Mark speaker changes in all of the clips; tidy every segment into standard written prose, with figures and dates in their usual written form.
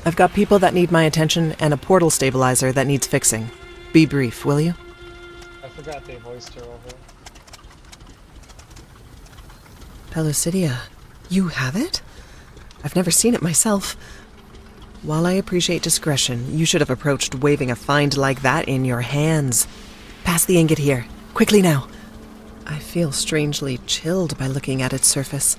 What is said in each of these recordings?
Speaker 1: I've got people that need my attention and a portal stabilizer that needs fixing. Be brief, will you?
Speaker 2: I forgot they voiced her over.
Speaker 1: Pellucidia, you have it? I've never seen it myself. While I appreciate discretion, you should have approached waving a find like that in your hands. Pass the ingot here. Quickly now. I feel strangely chilled by looking at its surface.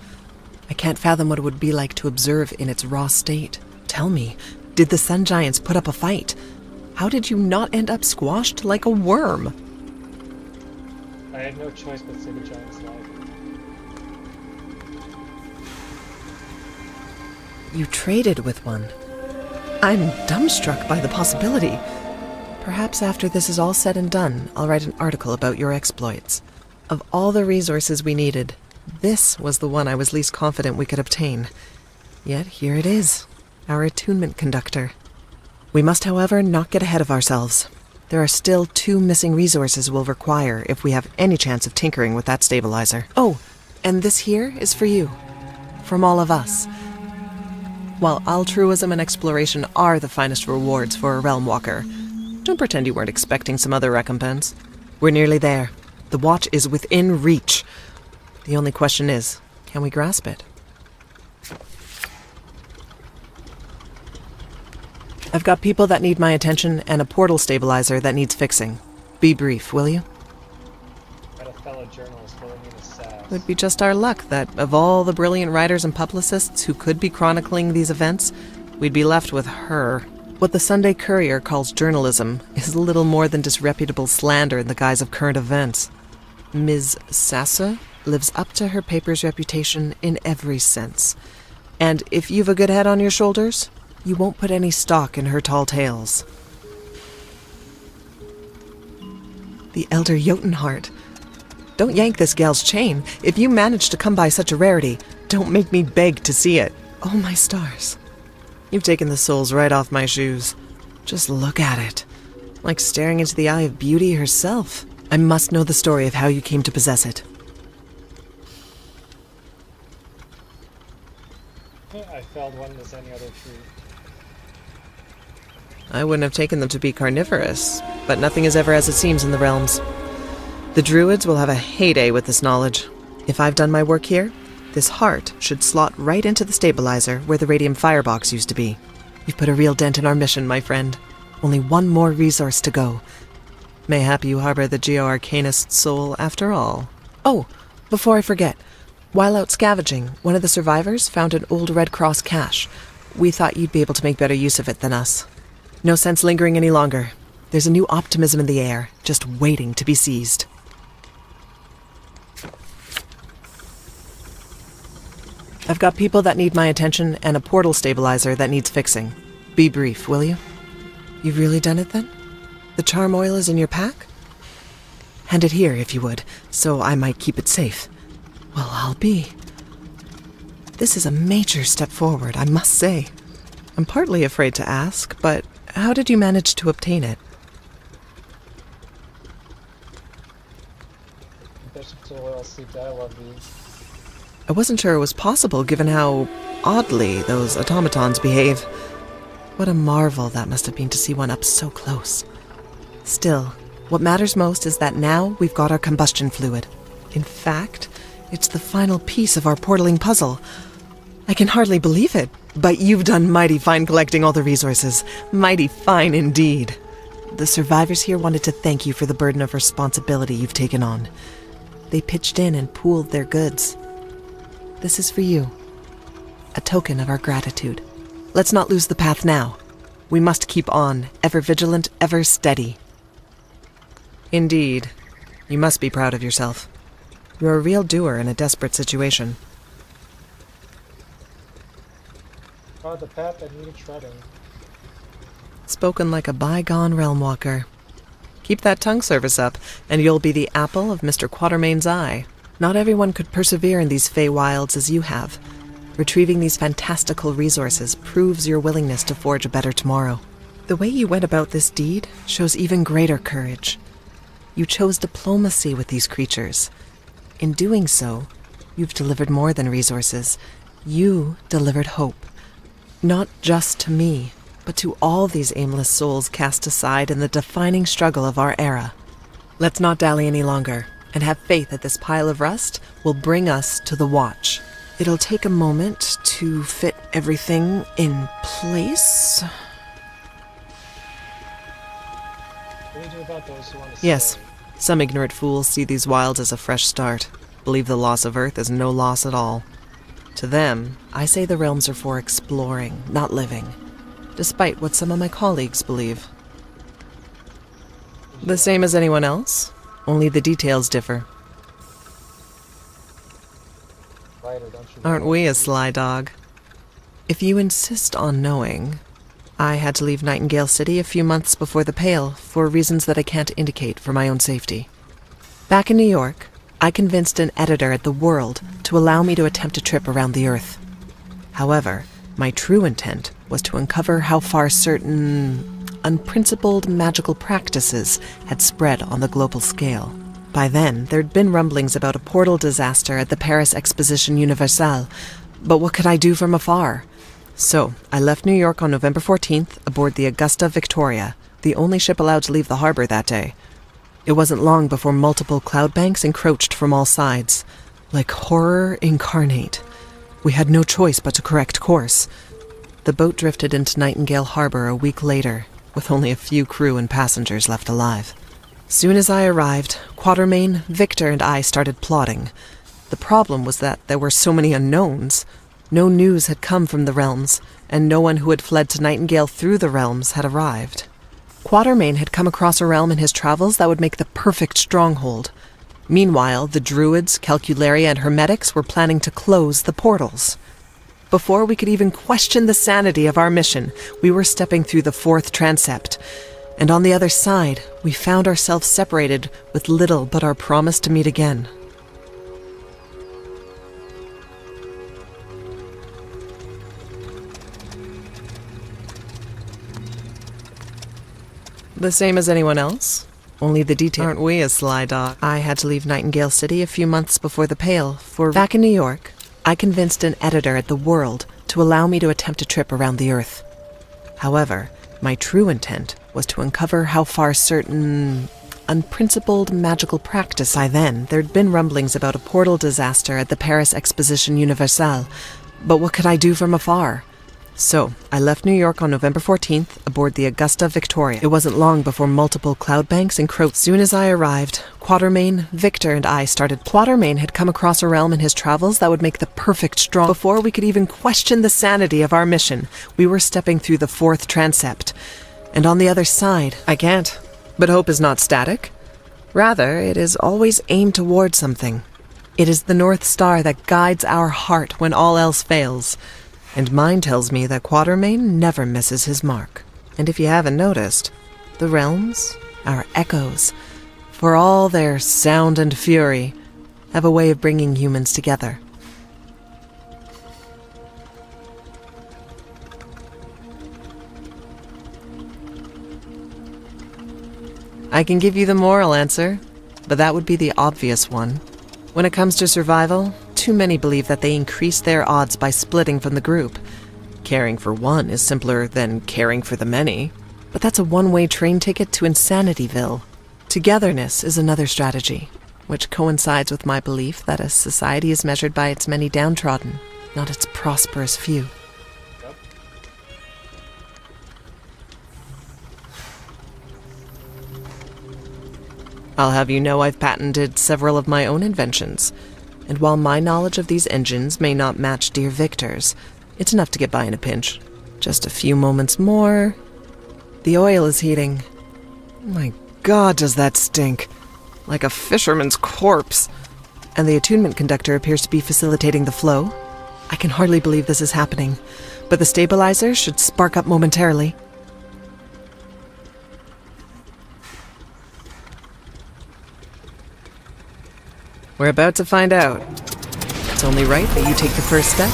Speaker 1: I can't fathom what it would be like to observe in its raw state. Tell me, did the Sun Giants put up a fight? How did you not end up squashed like a worm?
Speaker 2: I had no choice but to save the Giants' life.
Speaker 1: You traded with one. I'm dumbstruck by the possibility. Perhaps after this is all said and done, I'll write an article about your exploits. Of all the resources we needed, this was the one I was least confident we could obtain. Yet here it is, our attunement conductor. We must, however, not get ahead of ourselves. There are still 2 missing resources we'll require if we have any chance of tinkering with that stabilizer. Oh, and this here is for you. From all of us. While altruism and exploration are the finest rewards for a realm walker, don't pretend you weren't expecting some other recompense. We're nearly there. The watch is within reach. The only question is, can we grasp it? I've got people that need my attention and a portal stabilizer that needs fixing. Be brief, will you?
Speaker 2: Got a fellow journalist filling in his sass.
Speaker 1: It would be just our luck that, of all the brilliant writers and publicists who could be chronicling these events, we'd be left with her. What the Sunday Courier calls journalism is little more than disreputable slander in the guise of current events. Ms. Sassa lives up to her paper's reputation in every sense. And if you've a good head on your shoulders, you won't put any stock in her tall tales. The elder Jotunheart. Don't yank this gal's chain. If you manage to come by such a rarity, don't make me beg to see it. Oh, my stars. You've taken the soles right off my shoes. Just look at it. Like staring into the eye of beauty herself. I must know the story of how you came to possess it.
Speaker 2: I felled one as any other tree.
Speaker 1: I wouldn't have taken them to be carnivorous, but nothing is ever as it seems in the realms. The druids will have a heyday with this knowledge. If I've done my work here, this heart should slot right into the stabilizer where the radium firebox used to be. You've put a real dent in our mission, my friend. Only one more resource to go. Mayhap you harbor the Geo-Arcanist's soul after all. Oh, before I forget, while out scavenging, one of the survivors found an old Red Cross cache. We thought you'd be able to make better use of it than us. No sense lingering any longer. There's a new optimism in the air, just waiting to be seized. I've got people that need my attention and a portal stabilizer that needs fixing. Be brief, will you? You've really done it then? The charm oil is in your pack? Hand it here, if you would, so I might keep it safe. Well, I'll be. This is a major step forward, I must say. I'm partly afraid to ask, but how did you manage to obtain it?
Speaker 2: Vegetable oil seeped out of these.
Speaker 1: I wasn't sure it was possible, given how oddly those automatons behave. What a marvel that must have been to see one up so close. Still, what matters most is that now we've got our combustion fluid. In fact, it's the final piece of our portaling puzzle. I can hardly believe it, but you've done mighty fine collecting all the resources. Mighty fine indeed. The survivors here wanted to thank you for the burden of responsibility you've taken on. They pitched in and pooled their goods. This is for you. A token of our gratitude. Let's not lose the path now. We must keep on, ever vigilant, ever steady. Indeed. You must be proud of yourself. You're a real doer in a desperate situation.
Speaker 2: Trod the path that needed treading.
Speaker 1: Spoken like a bygone realm walker. Keep that tongue service up, and you'll be the apple of Mr. Quatermain's eye. Not everyone could persevere in these Feywilds as you have. Retrieving these fantastical resources proves your willingness to forge a better tomorrow. The way you went about this deed shows even greater courage. You chose diplomacy with these creatures. In doing so, you've delivered more than resources. You delivered hope. Not just to me, but to all these aimless souls cast aside in the defining struggle of our era. Let's not dally any longer, and have faith that this pile of rust will bring us to the Watch. It'll take a moment to fit everything in place.
Speaker 2: What do you do about those who want to
Speaker 1: Yes,
Speaker 2: stay?
Speaker 1: some ignorant fools see these wilds as a fresh start, believe the loss of Earth is no loss at all. To them, I say the realms are for exploring, not living, despite what some of my colleagues believe. The same as anyone else, only the details differ.
Speaker 2: Right, or don't you
Speaker 1: Aren't
Speaker 2: know?
Speaker 1: we a sly dog? If you insist on knowing, I had to leave Nightingale City a few months before the Pale for reasons that I can't indicate for my own safety. Back in New York, I convinced an editor at The World to allow me to attempt a trip around the Earth. However, my true intent was to uncover how far certain unprincipled magical practices had spread on the global scale. By then, there'd been rumblings about a portal disaster at the Paris Exposition Universelle, but what could I do from afar? So, I left New York on November 14th aboard the Augusta Victoria, the only ship allowed to leave the harbor that day. It wasn't long before multiple cloud banks encroached from all sides, like horror incarnate. We had no choice but to correct course. The boat drifted into Nightingale Harbor a week later, with only a few crew and passengers left alive. Soon as I arrived, Quatermain, Victor, and I started plotting. The problem was that there were so many unknowns. No news had come from the realms, and no one who had fled to Nightingale through the realms had arrived. Quatermain had come across a realm in his travels that would make the perfect stronghold. Meanwhile, the Druids, Calcularia, and Hermetics were planning to close the portals. Before we could even question the sanity of our mission, we were stepping through the fourth transept, and on the other side, we found ourselves separated with little but our promise to meet again. The same as anyone else, only the details. Aren't we a sly dog? I had to leave Nightingale City a few months before the Pale for... Back in New York, I convinced an editor at The World to allow me to attempt a trip around the Earth. However, my true intent was to uncover how far certain unprincipled magical practice. By then, there'd been rumblings about a portal disaster at the Paris Exposition Universelle, but what could I do from afar? So, I left New York on November 14th aboard the Augusta Victoria. It wasn't long before multiple cloud banks encroached. Soon as I arrived, Quatermain, Victor, and I started... Quatermain had come across a realm in his travels that would make the perfect strong... Before we could even question the sanity of our mission, we were stepping through the fourth transept. And on the other side... I can't. But hope is not static. Rather, it is always aimed toward something. It is the North Star that guides our heart when all else fails. And mine tells me that Quatermain never misses his mark. And if you haven't noticed, the realms, our echoes, for all their sound and fury, have a way of bringing humans together. I can give you the moral answer, but that would be the obvious one. When it comes to survival, too many believe that they increase their odds by splitting from the group. Caring for one is simpler than caring for the many, but that's a one-way train ticket to Insanityville. Togetherness is another strategy, which coincides with my belief that a society is measured by its many downtrodden, not its prosperous few.
Speaker 2: Yep.
Speaker 1: I'll have you know I've patented several of my own inventions, and while my knowledge of these engines may not match dear Victor's, it's enough to get by in a pinch. Just a few moments more. The oil is heating. My God, does that stink. Like a fisherman's corpse. And the attunement conductor appears to be facilitating the flow. I can hardly believe this is happening, but the stabilizer should spark up momentarily. We're about to find out. It's only right that you take the first step.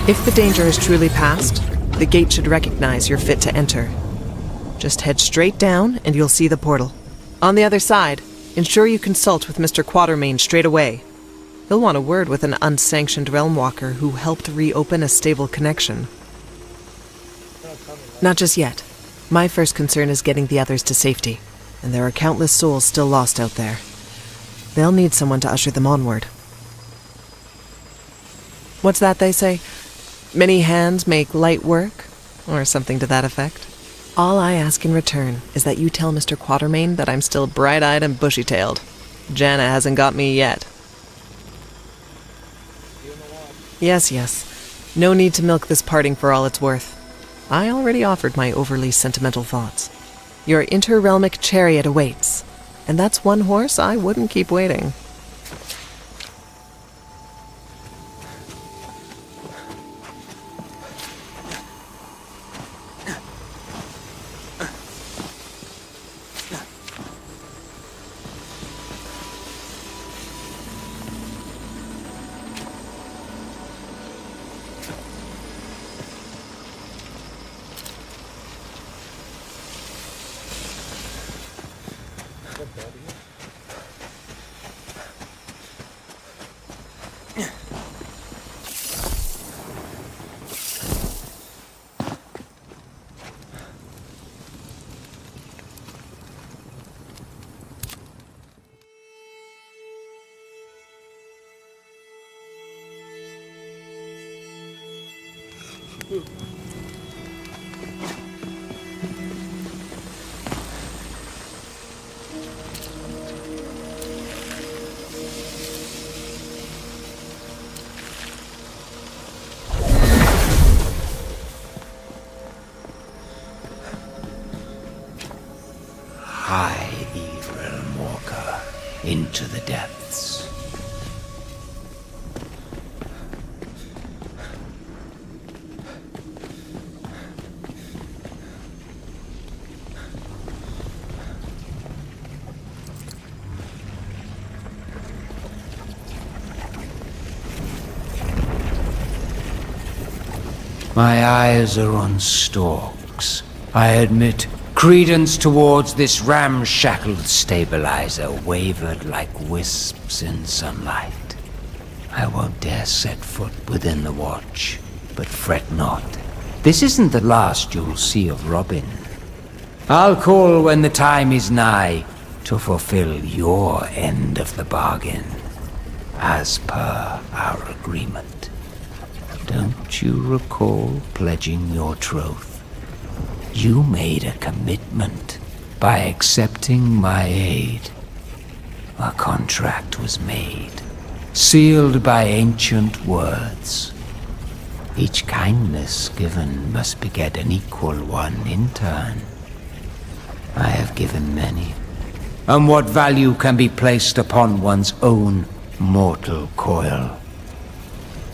Speaker 1: If the danger is truly past, the gate should recognize you're fit to enter. Just head straight down and you'll see the portal. On the other side, ensure you consult with Mr. Quatermain straight away. He'll want a word with an unsanctioned realm walker who helped reopen a stable connection. Not just yet. My first concern is getting the others to safety, and there are countless souls still lost out there. They'll need someone to usher them onward. What's that they say? Many hands make light work? Or something to that effect. All I ask in return is that you tell Mr. Quatermain that I'm still bright-eyed and bushy-tailed. Janna hasn't got me yet. Yes. No need to milk this parting for all it's worth. I already offered my overly sentimental thoughts. Your interrealmic chariot awaits, and that's one horse I wouldn't keep waiting.
Speaker 3: High thee, realm walker, into the depths. My eyes are on stalks. I admit, credence towards this ramshackled stabilizer wavered like wisps in sunlight. I won't dare set foot within the watch, but fret not. This isn't the last you'll see of Robin. I'll call when the time is nigh to fulfill your end of the bargain, as per our agreement. Don't you recall pledging your troth? You made a commitment by accepting my aid. A contract was made, sealed by ancient words. Each kindness given must beget an equal one in turn. I have given many, and what value can be placed upon one's own mortal coil?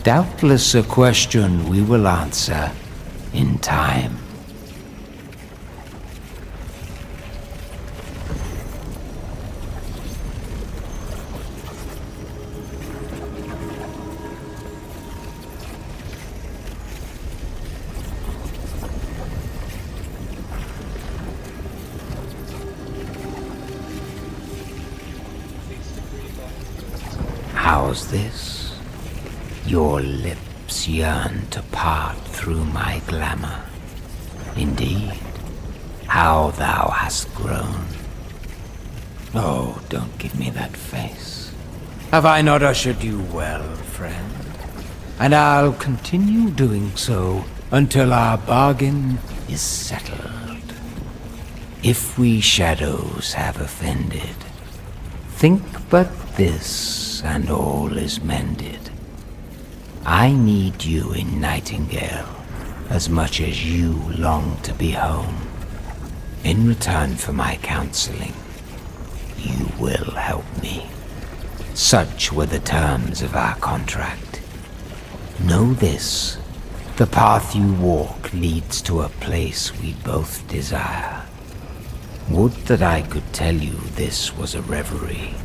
Speaker 3: Doubtless a question we will answer in time. How's this? Your lips yearn to part through my glamour. Indeed, how thou hast grown. Oh, don't give me that face. Have I not ushered you well, friend? And I'll continue doing so until our bargain is settled. If we shadows have offended, think but this, and all is mended. I need you in Nightingale as much as you long to be home. In return for my counseling, you will help me. Such were the terms of our contract. Know this, the path you walk leads to a place we both desire. Would that I could tell you this was a reverie,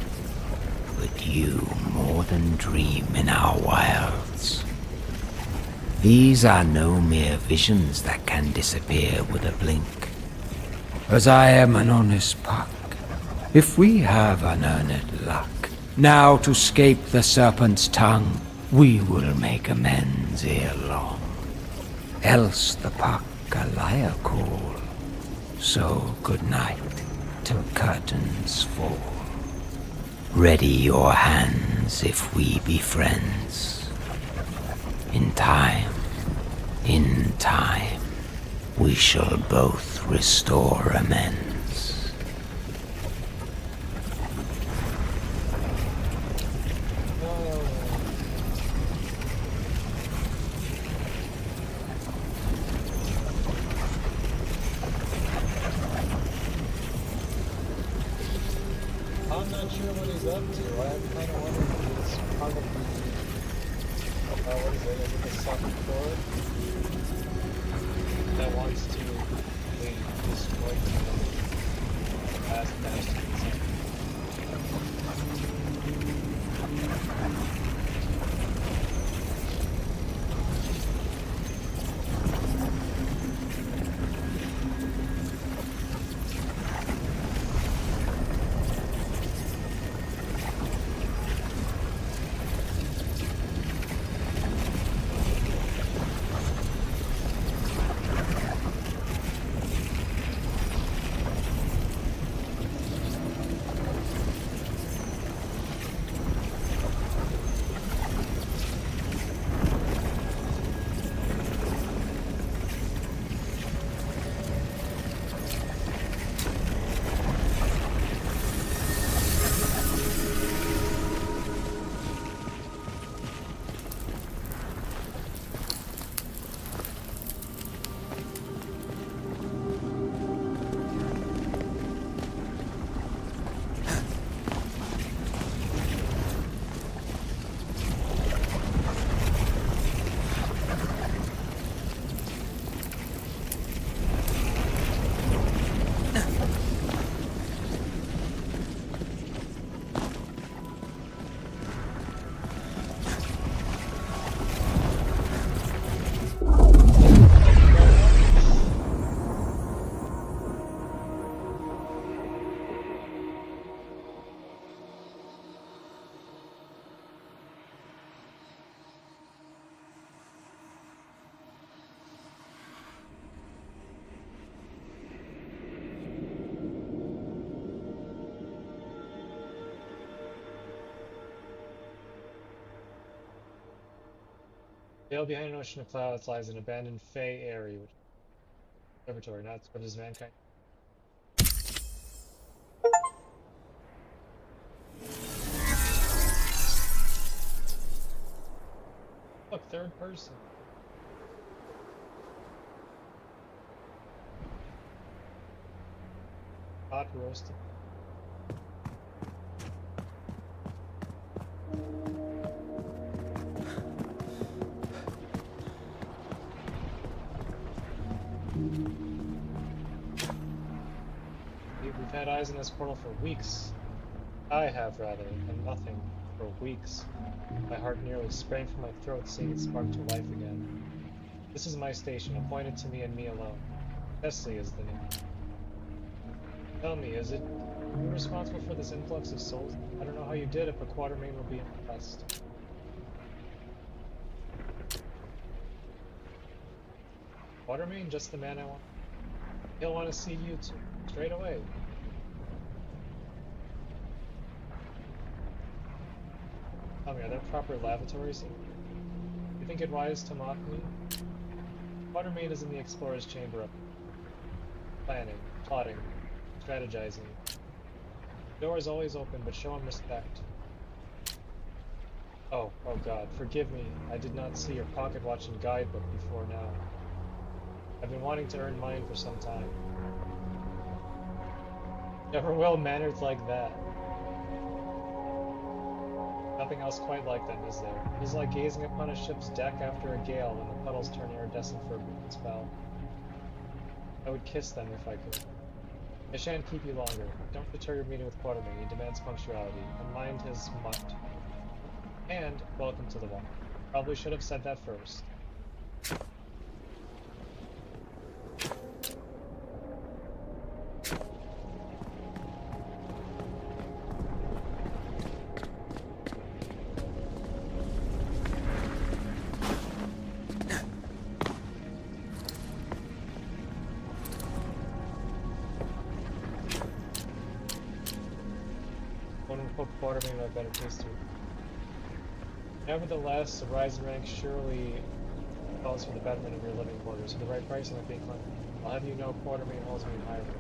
Speaker 3: but you more than dream in our wilds. These are no mere visions that can disappear with a blink. As I am an honest puck, if we have unearned luck, now to scape the serpent's tongue, we will make amends ere long. Else the puck Galia call. So good night till curtains fall. Ready your hands if we be friends. In time, we shall both restore amends.
Speaker 2: I'm not sure what he's up to. I'm kind of wondering if he's probably, what is it? Is it the sucker core that wants to destroy the past master? Veiled behind an ocean of clouds lies an abandoned Fey area, which is a laboratory, not what is mankind. Look, third person. Hot roasted. We've had eyes in this portal for weeks. I have, rather, and nothing for weeks. My heart nearly sprang from my throat seeing it spark to life again. This is my station, appointed to me and me alone. Wesley is the name. Tell me, is it you responsible for this influx of souls? I don't know how you did it, but Quatermain will be impressed. Quatermain, just the man I want. He'll want to see you too, straight away. Tell me, are there proper lavatories here? You think it wise to mock me? Quatermain is in the explorer's chamber up. Planning, plotting, strategizing. The door is always open, but show him respect. Oh God, forgive me. I did not see your pocket watch and guidebook before now. I've been wanting to earn mine for some time. Never will manners like that. Nothing else quite like them, is there? It is like gazing upon a ship's deck after a gale when the puddles turn iridescent for a brief spell. I would kiss them if I could. I shan't keep you longer. Don't deter your meeting with Quatermain. He demands punctuality, and mind his mutt. And welcome to the walk. Probably should have said that first. Hope Quartermain would have better taste too. Nevertheless, a rise in rank surely calls for the betterment of your living quarters. For the right price, I might be inclined. I'll have you know Quartermain holds me in high regard.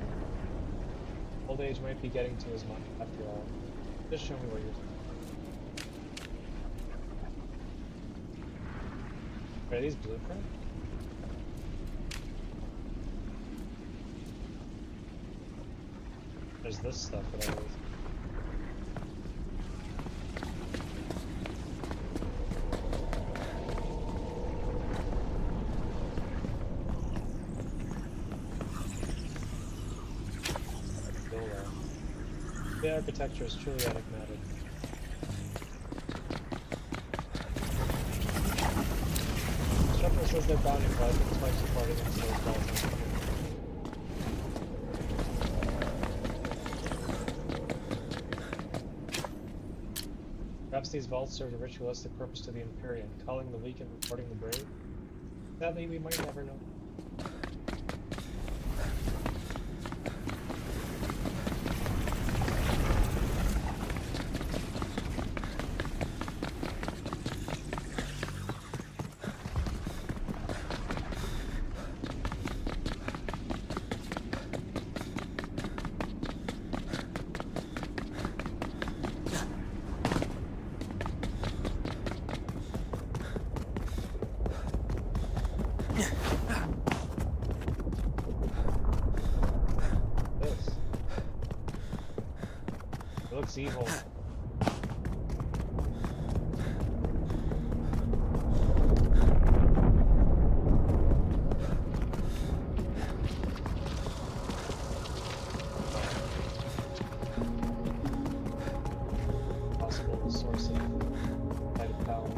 Speaker 2: Old age might be getting to his mind, after all. Just show me what you're saying. Are these blueprints? There's this stuff that I was. The architecture is truly enigmatic. Shepard says they're bounding by the types of party against those balls. Perhaps these vaults served a ritualistic purpose to the Empyrean, calling the weak and rewarding the brave. Sadly, we might never know. Looks evil. Possible source of light of power.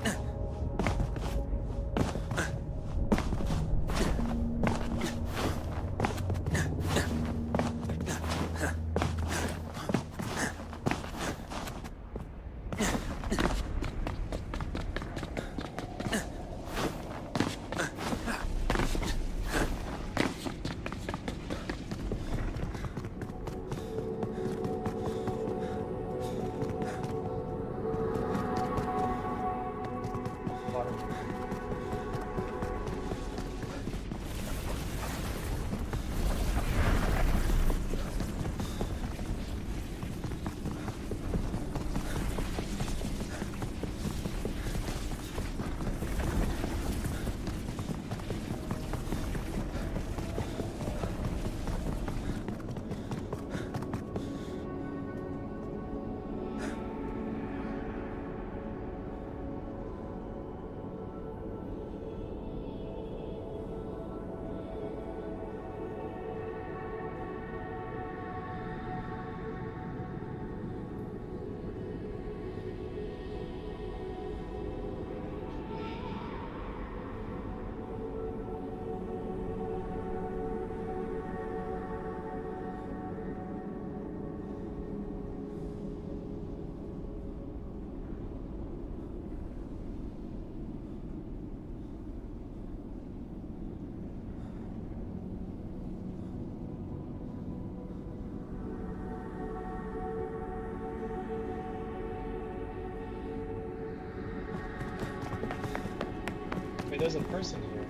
Speaker 2: There's a person here.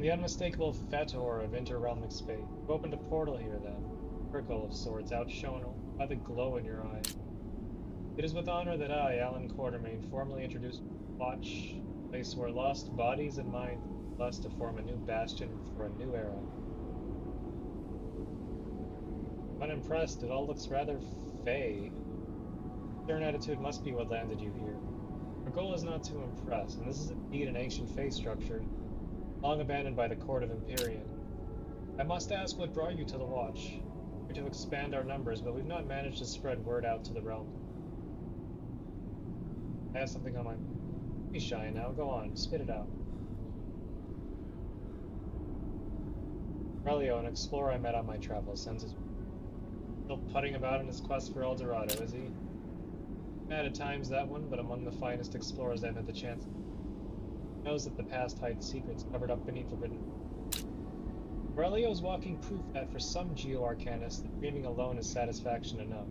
Speaker 2: The unmistakable Fetor of interrealmic space. You opened a portal here then. Circle of sorts, outshone by the glow in your eye. It is with honor that I, Alan Quartermain, formally introduce Watch, a place where lost bodies and minds blessed to form a new bastion for a new era. Unimpressed, it all looks rather fey. Stern attitude must be what landed you here. Our goal is not to impress, and this is indeed an ancient faith structure, long abandoned by the court of Empyrean. I must ask what brought you to the Watch. We're to expand our numbers, but we've not managed to spread word out to the realm. I have something on my mind. Don't be shy now, go on, spit it out. Relio, an explorer I met on my travels, sends his... Still putting about in his quest for El Dorado, is he? Mad at times, that one, but among the finest explorers I've had the chance. He knows that the past hides secrets covered up beneath the written. Aurelio's walking proof that for some geo-arcanists, dreaming alone is satisfaction enough.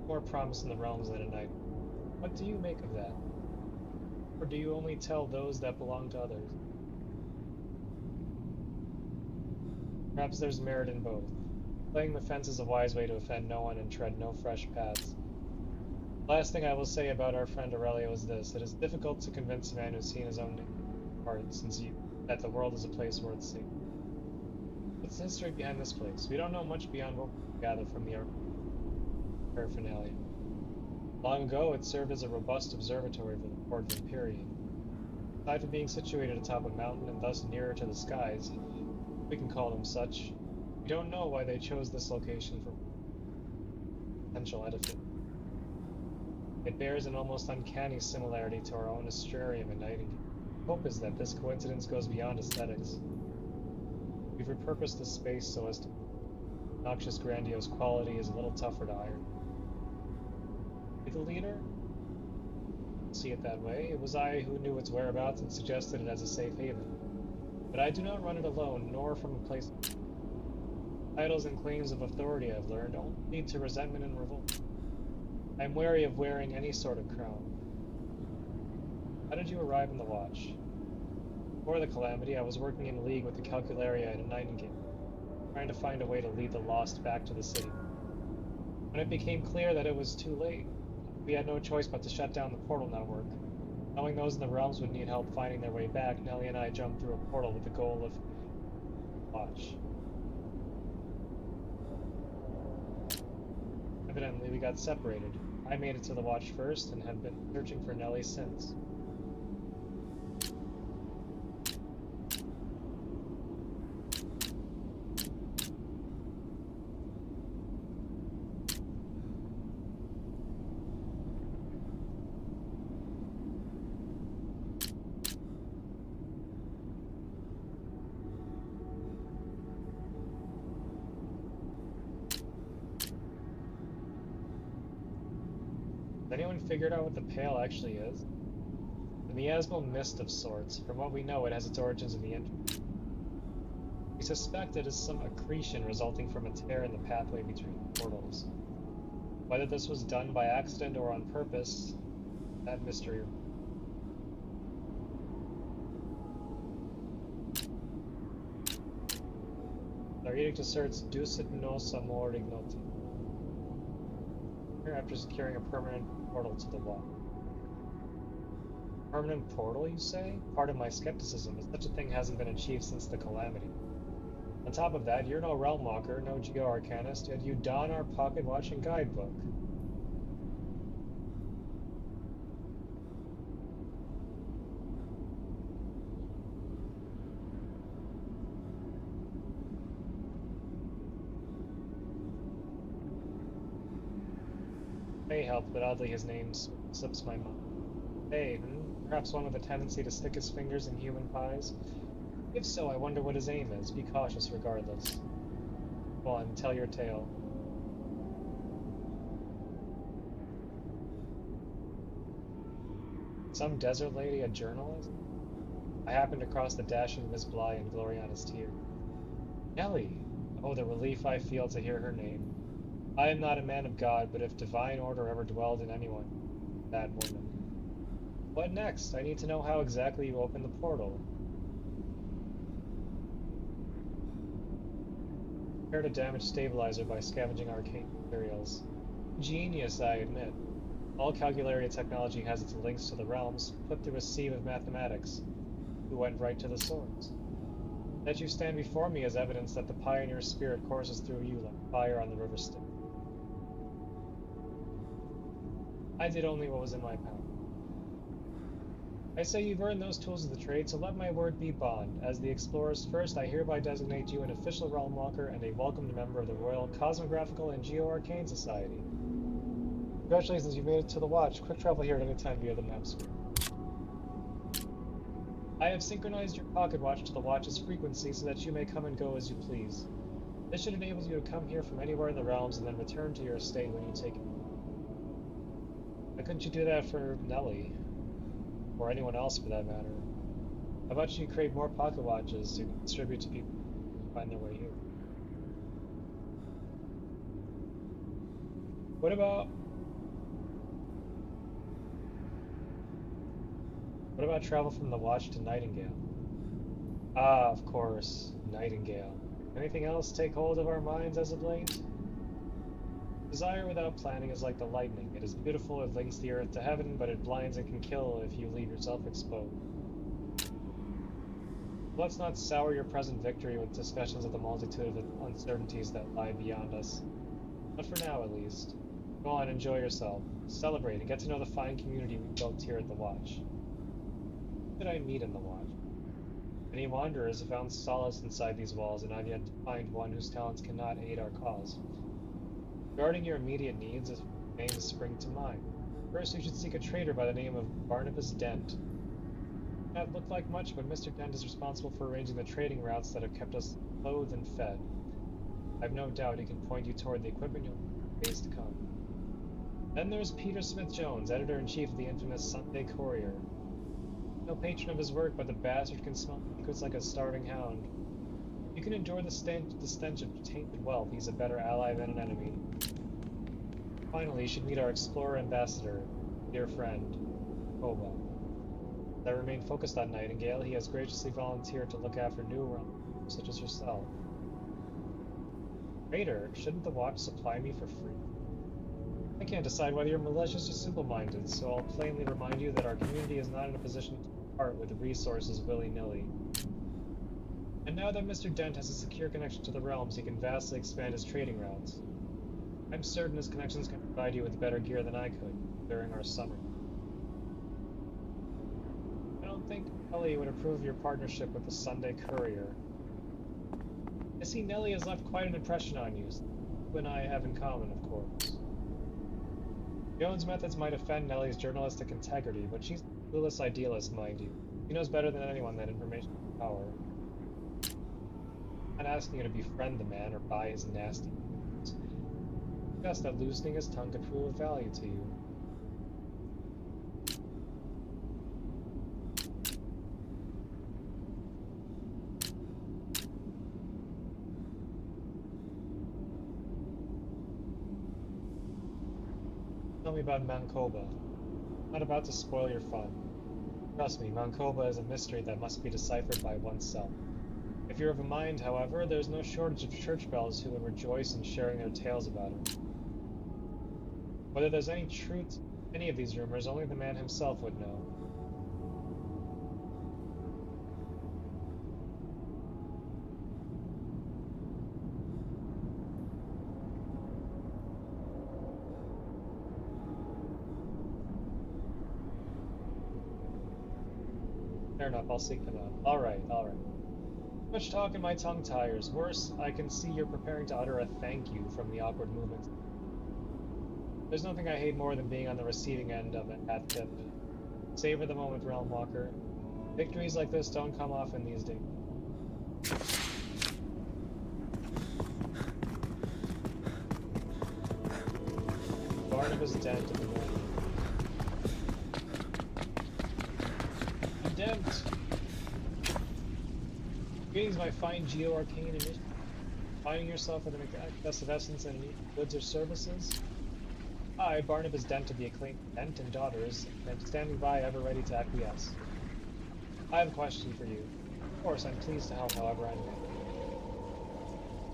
Speaker 2: More promise in the realms than a night. What do you make of that? Or do you only tell those that belong to others? Perhaps there's merit in both. Playing the fence is a wise way to offend no one and tread no fresh paths. Last thing I will say about our friend Aurelio is this. It is difficult to convince a man who's seen his own heart that the world is a place worth seeing. What's the history behind this place? We don't know much beyond what we gather from the paraphernalia. Long ago, it served as a robust observatory for the Port of Empyrean. Aside from being situated atop a mountain and thus nearer to the skies, we can call them such, we don't know why they chose this location for potential edifice. It bears an almost uncanny similarity to our own astrarium in Nightingale. Hope is that this coincidence goes beyond aesthetics. We've repurposed the space so as to obnoxious grandiose quality is a little tougher to iron. Be the leader? See it that way. It was I who knew its whereabouts and suggested it as a safe haven. But I do not run it alone, nor from a place. Titles and claims of authority, I've learned, only lead to resentment and revolt. I am wary of wearing any sort of crown. How did you arrive in the Watch? Before the calamity, I was working in league with the Calcularia in Nightingale, trying to find a way to lead the lost back to the city. When it became clear that it was too late, we had no choice but to shut down the portal network. Knowing those in the realms would need help finding their way back, Nellie and I jumped through a portal with the goal of Watch. Evidently, we got separated. I made it to the Watch first and have been searching for Nellie since. Has anyone figured out what the Pale actually is? A miasmal mist of sorts. From what we know, it has its origins in the internet. We suspect it is some accretion resulting from a tear in the pathway between portals. Whether this was done by accident or on purpose, that mystery. Our edict asserts Ducit nos amor ignoti. After securing a permanent portal to the wall. Permanent portal, you say? Pardon my skepticism, as such a thing hasn't been achieved since the calamity. On top of that, you're no realm walker, no geo-arcanist, yet you don our pocket-watching guidebook. May help, but oddly his name slips my mind. Hey, perhaps one with a tendency to stick his fingers in human pies? If so, I wonder what his aim is. Be cautious regardless. Go on, tell your tale. Some desert lady a journalist? I happened across the dashing Miss Bly and Gloriana's tear. Nellie! Oh, the relief I feel to hear her name. I am not a man of God, but if divine order ever dwelled in anyone, that woman. What next? I need to know how exactly you opened the portal. Repaired a damaged stabilizer by scavenging arcane materials. Genius, I admit. All Calcularia technology has its links to the realms, put through a sieve of mathematics. We went right to the source. That you stand before me is evidence that the pioneer spirit courses through you like fire on the river Styx. I did only what was in my power. I say you've earned those tools of the trade, so let my word be bond. As the Explorer's first, I hereby designate you an official realm walker and a welcomed member of the Royal Cosmographical and Geo-Arcane Society. Congratulations, you made it to the Watch. Quick travel here at any time via the map screen. I have synchronized your pocket watch to the Watch's frequency so that you may come and go as you please. This should enable you to come here from anywhere in the realms and then return to your estate when you take it. Why couldn't you do that for Nellie? or anyone else for that matter. How about you create more pocket watches to distribute to people who find their way here? What about travel from the Watch to Nightingale? Ah, of course, Nightingale. Anything else take hold of our minds as of late? Desire without planning is like the lightning. It is beautiful, it links the earth to heaven, but it blinds and can kill if you leave yourself exposed. Let's not sour your present victory with discussions of the multitude of uncertainties that lie beyond us. Not for now, at least. Go on, enjoy yourself. Celebrate and get to know the fine community we built here at the Watch. Who did I meet in the Watch? Many wanderers have found solace inside these walls and I've yet to find one whose talents cannot aid our cause. Regarding your immediate needs, names spring to mind. First, you should seek a trader by the name of Barnabas Dent. It may not look like much, but Mr. Dent is responsible for arranging the trading routes that have kept us clothed and fed. I have no doubt he can point you toward the equipment you'll need days to come. Then there's Peter Smith-Jones, editor-in-chief of the infamous Sunday Courier. No patron of his work, but the bastard can smell secrets like a starving hound. You can endure the stench of tainted wealth. He's a better ally than an enemy. Finally, you should meet our explorer ambassador, dear friend, Koba. As I remain focused on Nightingale, he has graciously volunteered to look after new realms, such as yourself. Trader, shouldn't the Watch supply me for free? I can't decide whether you're malicious or simple-minded, so I'll plainly remind you that our community is not in a position to part with resources willy-nilly. And now that Mr. Dent has a secure connection to the realms, he can vastly expand his trading routes. I'm certain his connections can provide you with better gear than I could during our summer. I don't think Nellie would approve of your partnership with the Sunday Courier. I see Nellie has left quite an impression on you. You and I have in common, of course. Jones' methods might offend Nellie's journalistic integrity, but she's a clueless idealist, mind you. She knows better than anyone that information is power. I'm not asking you to befriend the man or buy his nasty words. Just that loosening his tongue could prove of value to you. Tell me about Mancoba. I'm not about to spoil your fun. Trust me, Mancoba is a mystery that must be deciphered by oneself. If you're of a mind, however, there's no shortage of church bells who would rejoice in sharing their tales about her. Whether there's any truth to any of these rumors, only the man himself would know. Fair enough, I'll seek them out. Alright. Much talk and my tongue tires. Worse, I can see you're preparing to utter a thank you from the awkward movement. There's nothing I hate more than being on the receiving end of an hat tip. Savor the moment, Realm Walker. Victories like this don't come often these days. Barnabas Dent in the morning. Dent! Greetings, my fine geo-arcane initiative. Finding yourself with an excess of essence and need goods or services? I, Barnabas Dent of the acclaimed Dent and Daughters, am standing by ever ready to acquiesce. I have a question for you. Of course, I'm pleased to help however I may.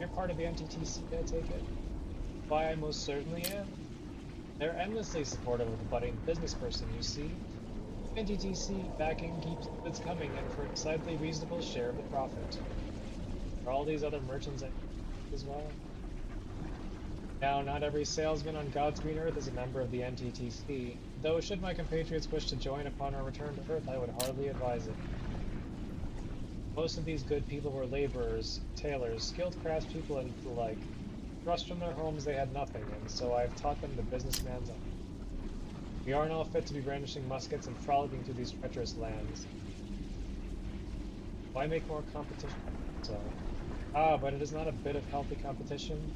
Speaker 2: You're part of the NTTC, I take it? Why, I most certainly am. They're endlessly supportive of a budding business person, you see. NTTC backing keeps goods coming and for a decidedly reasonable share of the profit. Are all these other merchants as well? Now, not every salesman on God's green earth is a member of the NTTC, though should my compatriots wish to join upon our return to Earth, I would hardly advise it. Most of these good people were laborers, tailors, skilled craftspeople, and the like. Thrust from their homes they had nothing, and so I have taught them the businessman's art. We aren't all fit to be brandishing muskets and frolicking through these treacherous lands. Why make more competition? So, but it is not a bit of healthy competition.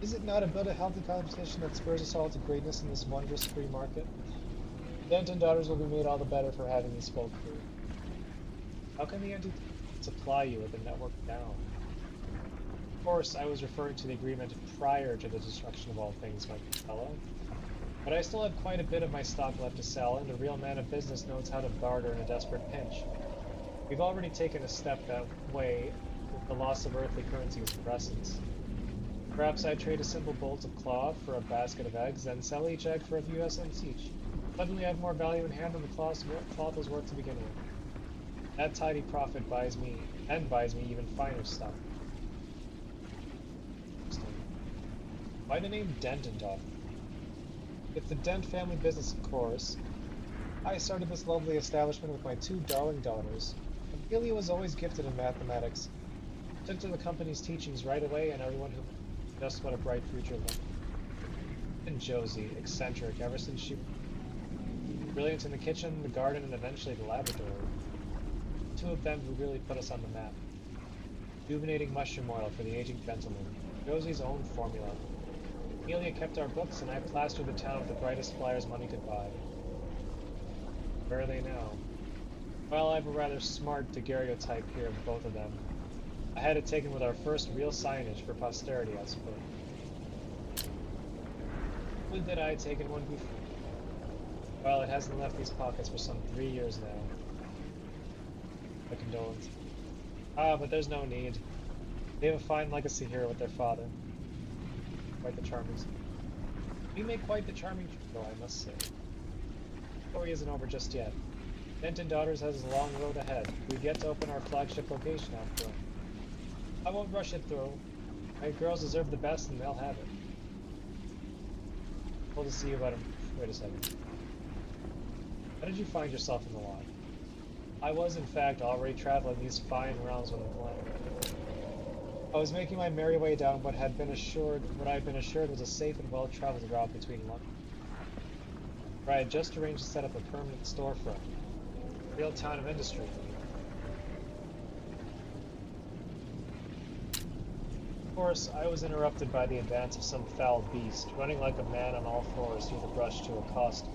Speaker 2: Is it not a bit of healthy competition that spurs us all to greatness in this wondrous free market? Dent and Daughters will be made all the better for having you spoke through. How can the entity supply you with a network down? Of course, I was referring to the agreement prior to the destruction of all things, my fellow. But I still had quite a bit of my stock left to sell, and a real man of business knows how to barter in a desperate pinch. We've already taken a step that way with the loss of earthly currencies for essence. Perhaps I'd trade a simple bolt of cloth for a basket of eggs, then sell each egg for a few cents each. Suddenly I have more value in hand than the cloth was worth to begin with. That tidy profit buys me even finer stuff. Why the name Dent and Daughter? It's the Dent family business, of course. I started this lovely establishment with my two darling daughters. Amelia was always gifted in mathematics. Took to the company's teachings right away, and everyone who just what a bright future looked. And Josie, eccentric ever since she brilliant in the kitchen, the garden, and eventually the laboratory. Two of them who really put us on the map. Rejuvenating mushroom oil for the aging gentleman. Josie's own formula. Amelia kept our books, and I plastered the town with the brightest flyers money could buy. Where are they now? Well, I have a rather smart daguerreotype here of both of them. I had it taken with our first real signage for posterity, I suppose. Would that I had taken one before. Well, it hasn't left these pockets for some 3 years now. My condolences. Ah, but there's no need. They have a fine legacy here with their father. Quite the charmers. We make quite the charming trio, I must say. The story isn't over just yet. Dent and Daughters has a long road ahead. We've yet to open our flagship location after all. I won't rush it through. My girls deserve the best and they'll have it. Told to see you about him. Wait a second. How did you find yourself in the lot? I was, in fact, already traveling these fine realms when the plan. I was making my merry way down what I had been assured was a safe and well-traveled route between London, where I had just arranged to set up a permanent storefront. A real town of industry. Of course, I was interrupted by the advance of some foul beast, running like a man on all fours through the brush to accost me.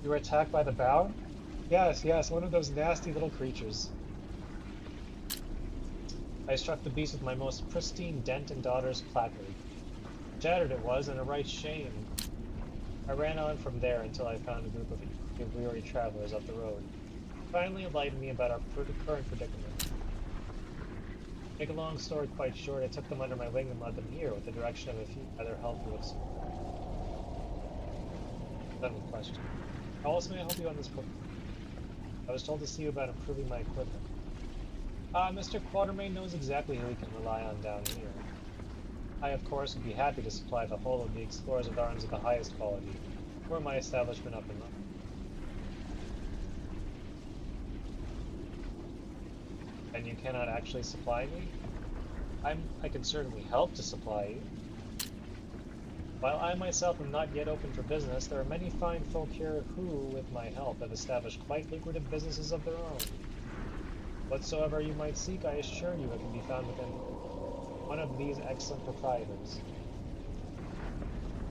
Speaker 2: You were attacked by the bound? Yes, one of those nasty little creatures. I struck the beast with my most pristine Dent and Daughters placard. Shattered it was, and a right shame. I ran on from there until I found a group of weary travelers up the road. Finally enlightened me about our current predicament. To make a long story quite short, I took them under my wing and led them here with the direction of a few other helpers. Then with question. How else may I help you on this book? I was told to see you about improving my equipment. Mr. Quatermain knows exactly who he can rely on down here. I, of course, would be happy to supply the whole of the explorers with arms of the highest quality, were my establishment up and running. And you cannot actually supply me? I can certainly help to supply you. While I myself am not yet open for business, there are many fine folk here who, with my help, have established quite lucrative businesses of their own. Whatsoever you might seek, I assure you it can be found within one of these excellent proprietors.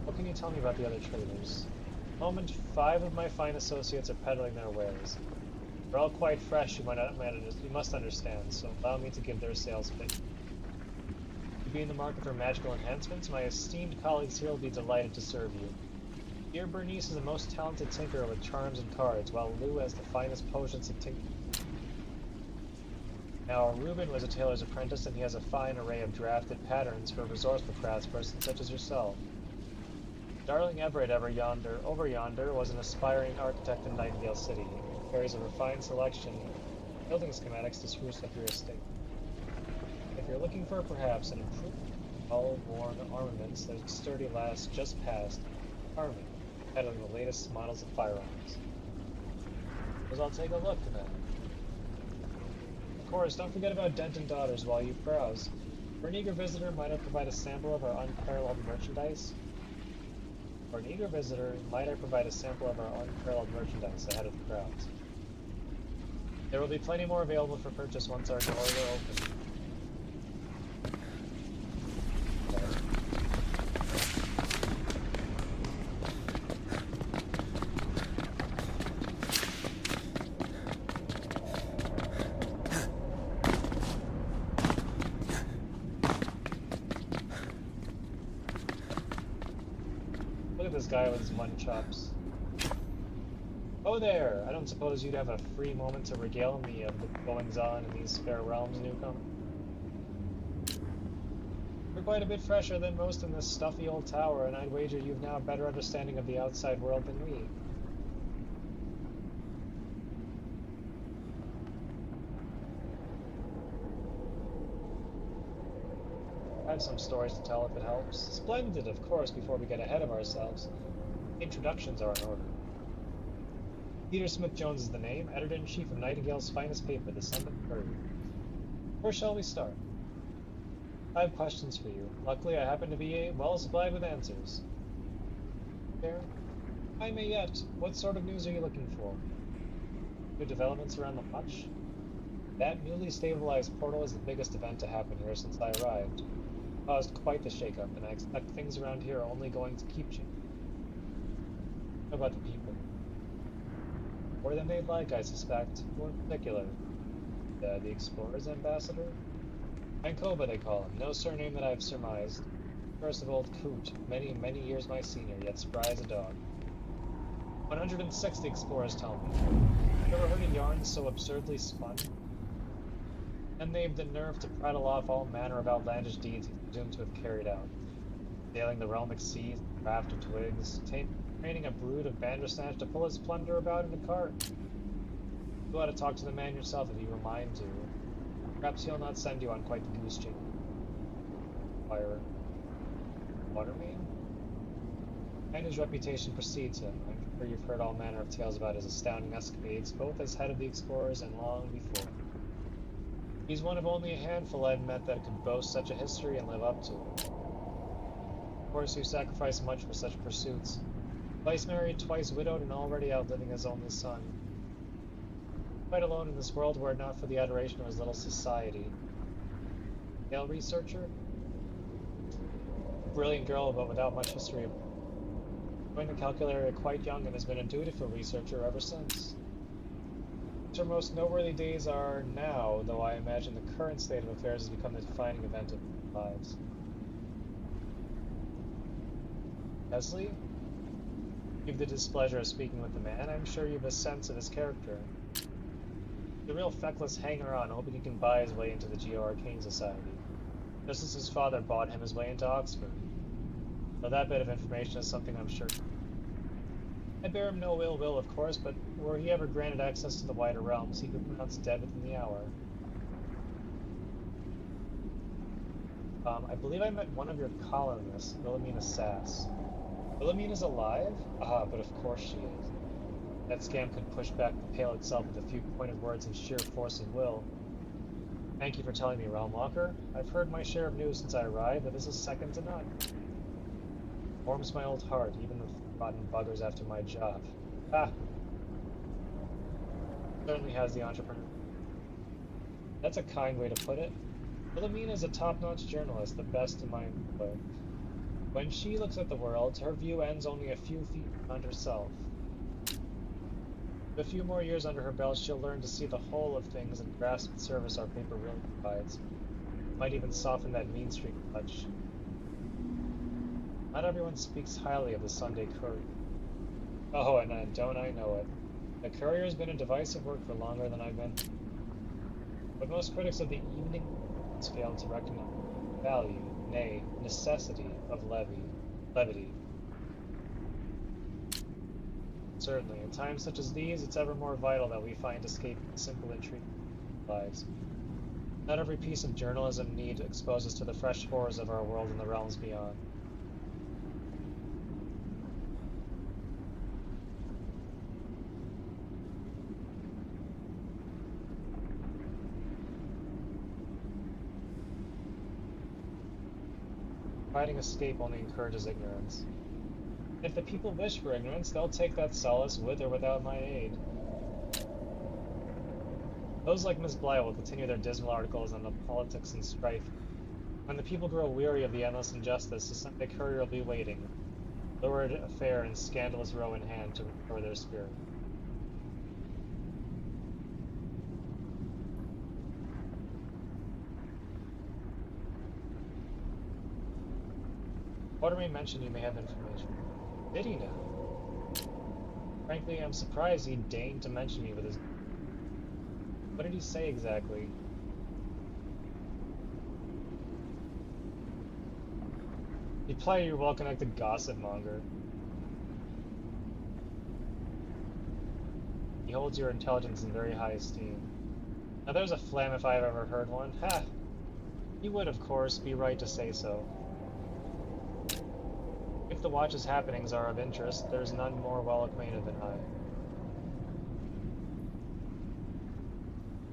Speaker 2: What can you tell me about the other traders? At the moment, 5 of my fine associates are peddling their wares. They're all quite fresh, you must understand, so allow me to give their sales figure. To be in the market for magical enhancements, my esteemed colleagues here will be delighted to serve you. Dear Bernice is the most talented tinkerer with charms and cards, while Lou has the finest potions of tinkering. Now, Reuben was a tailor's apprentice, and he has a fine array of drafted patterns for a resourceful craftsperson such as yourself. Darling Everett over yonder, was an aspiring architect in Nightingale City. He carries a refined selection of building schematics to spruce up your estate. If you're looking for perhaps an improved, all-worn armaments, there's a sturdy lass just past, Army, peddling the latest models of firearms. Because I'll take a look then. Of course, don't forget about Dent and Daughters while you browse. For an eager visitor, might I provide a sample of our unparalleled merchandise? Ahead of the crowds. There will be plenty more available for purchase once our doors are open. guy with his mutton chops. Oh there! I don't suppose you'd have a free moment to regale me of the goings-on in these fair realms, newcomer? You're quite a bit fresher than most in this stuffy old tower, and I'd wager you've now a better understanding of the outside world than we. I have some stories to tell if it helps. Splendid, of course, before we get ahead of ourselves. Introductions are in order. Peter Smith-Jones is the name, editor-in-chief of Nightingale's finest paper, the Sunday Courier. Where shall we start? I have questions for you. Luckily, I happen to be well supplied with answers. Fair? I may yet. What sort of news are you looking for? New developments around the Hutch? That newly stabilized portal is the biggest event to happen here since I arrived. It caused quite the shake-up, and I expect things around here are only going to keep changing. What about the people? More than they'd like, I suspect. Who in particular? The Explorer's Ambassador? Mancoba, they call him. No surname that I've surmised. Curse of old Coot, many, many years my senior, yet spry as a dog. 106, the explorers tell me. Ever heard a yarn so absurdly spun? And they've the nerve to prattle off all manner of outlandish deeds he's presumed to have carried out. Sailing the realmic seas, raft of twigs, training a brood of bandersnatch to pull his plunder about in a cart. You ought to talk to the man yourself if you were mine to. Perhaps he'll not send you on quite the goose chase. Fire. Watermain? And his reputation precedes him. I'm sure you've heard all manner of tales about his astounding escapades, both as head of the explorers and long before. He's one of only a handful I've met that could boast such a history and live up to it. Of course, you sacrifice much for such pursuits. Twice married, twice widowed, and already outliving his only son. Quite alone in this world were it not for the adoration of his little society. Male researcher? Brilliant girl, but without much history. Joined the calculator quite young and has been a dutiful researcher ever since. Her most noteworthy days are now, though I imagine the current state of affairs has become the defining event of their lives. Leslie? You've the displeasure of speaking with the man. I'm sure you've a sense of his character. The real feckless hanger-on, hoping he can buy his way into the Geo-Arcane Society, just as his father bought him his way into Oxford. Now that bit of information is something I'm sure. I bear him no ill will, of course, but were he ever granted access to the wider realms, he could be pronounced dead within the hour. I believe I met one of your colonists, Wilhelmina Sass. Wilhelmina's alive? Ah, but of course she is. That scam could push back the Pale itself with a few pointed words and sheer force of will. Thank you for telling me, Realmwalker. I've heard my share of news since I arrived, but this is second to none. Warms my old heart, even the rotten buggers after my job. Ah! Certainly has the entrepreneur. That's a kind way to put it. Wilhelmina is a top-notch journalist, the best in my employ. When she looks at the world, her view ends only a few feet beyond herself. With a few more years under her belt, she'll learn to see the whole of things and grasp the service our paper really provides. Might even soften that mean streak touch. Not everyone speaks highly of the Sunday Courier. Oh, and don't I know it. The Courier's been a device of work for longer than I've been. But most critics of the evening fail to recognize the value, nay, necessity of levity. Certainly, in times such as these, it's ever more vital that we find escape in simple intrigue lives. Not every piece of journalism need expose us to the fresh horrors of our world and the realms beyond. Providing escape only encourages ignorance. If the people wish for ignorance, they'll take that solace with or without my aid. Those like Miss Bly will continue their dismal articles on the politics and strife. When the people grow weary of the endless injustice, the Sunday Courier will be waiting, lurid affair and scandalous row in hand to restore their spirit. Watermain mentioned you may have information. Did he know? Frankly, I'm surprised he deigned to mention me with his... What did he say exactly? Reply you're well-connected gossip monger. He holds your intelligence in very high esteem. Now there's a flam if I've ever heard one. Ha! He would, of course, be right to say so. If the Watch's happenings are of interest, there's none more well-acquainted than I.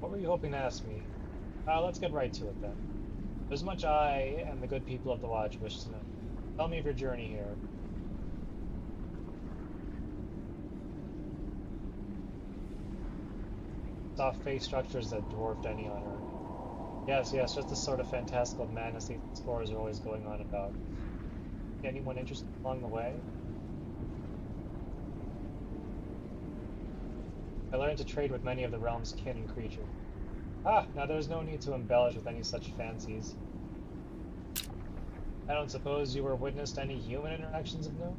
Speaker 2: What were you hoping to ask me? Let's get right to it then. There's much I and the good people of the Watch wish to know. Tell me of your journey here. Saw face structures that dwarfed any on Earth. Yes, just the sort of fantastical madness these explorers are always going on about. Anyone interested along the way? I learned to trade with many of the realm's kin and creatures. Now there's no need to embellish with any such fancies. I don't suppose you were witness to any human interactions of note?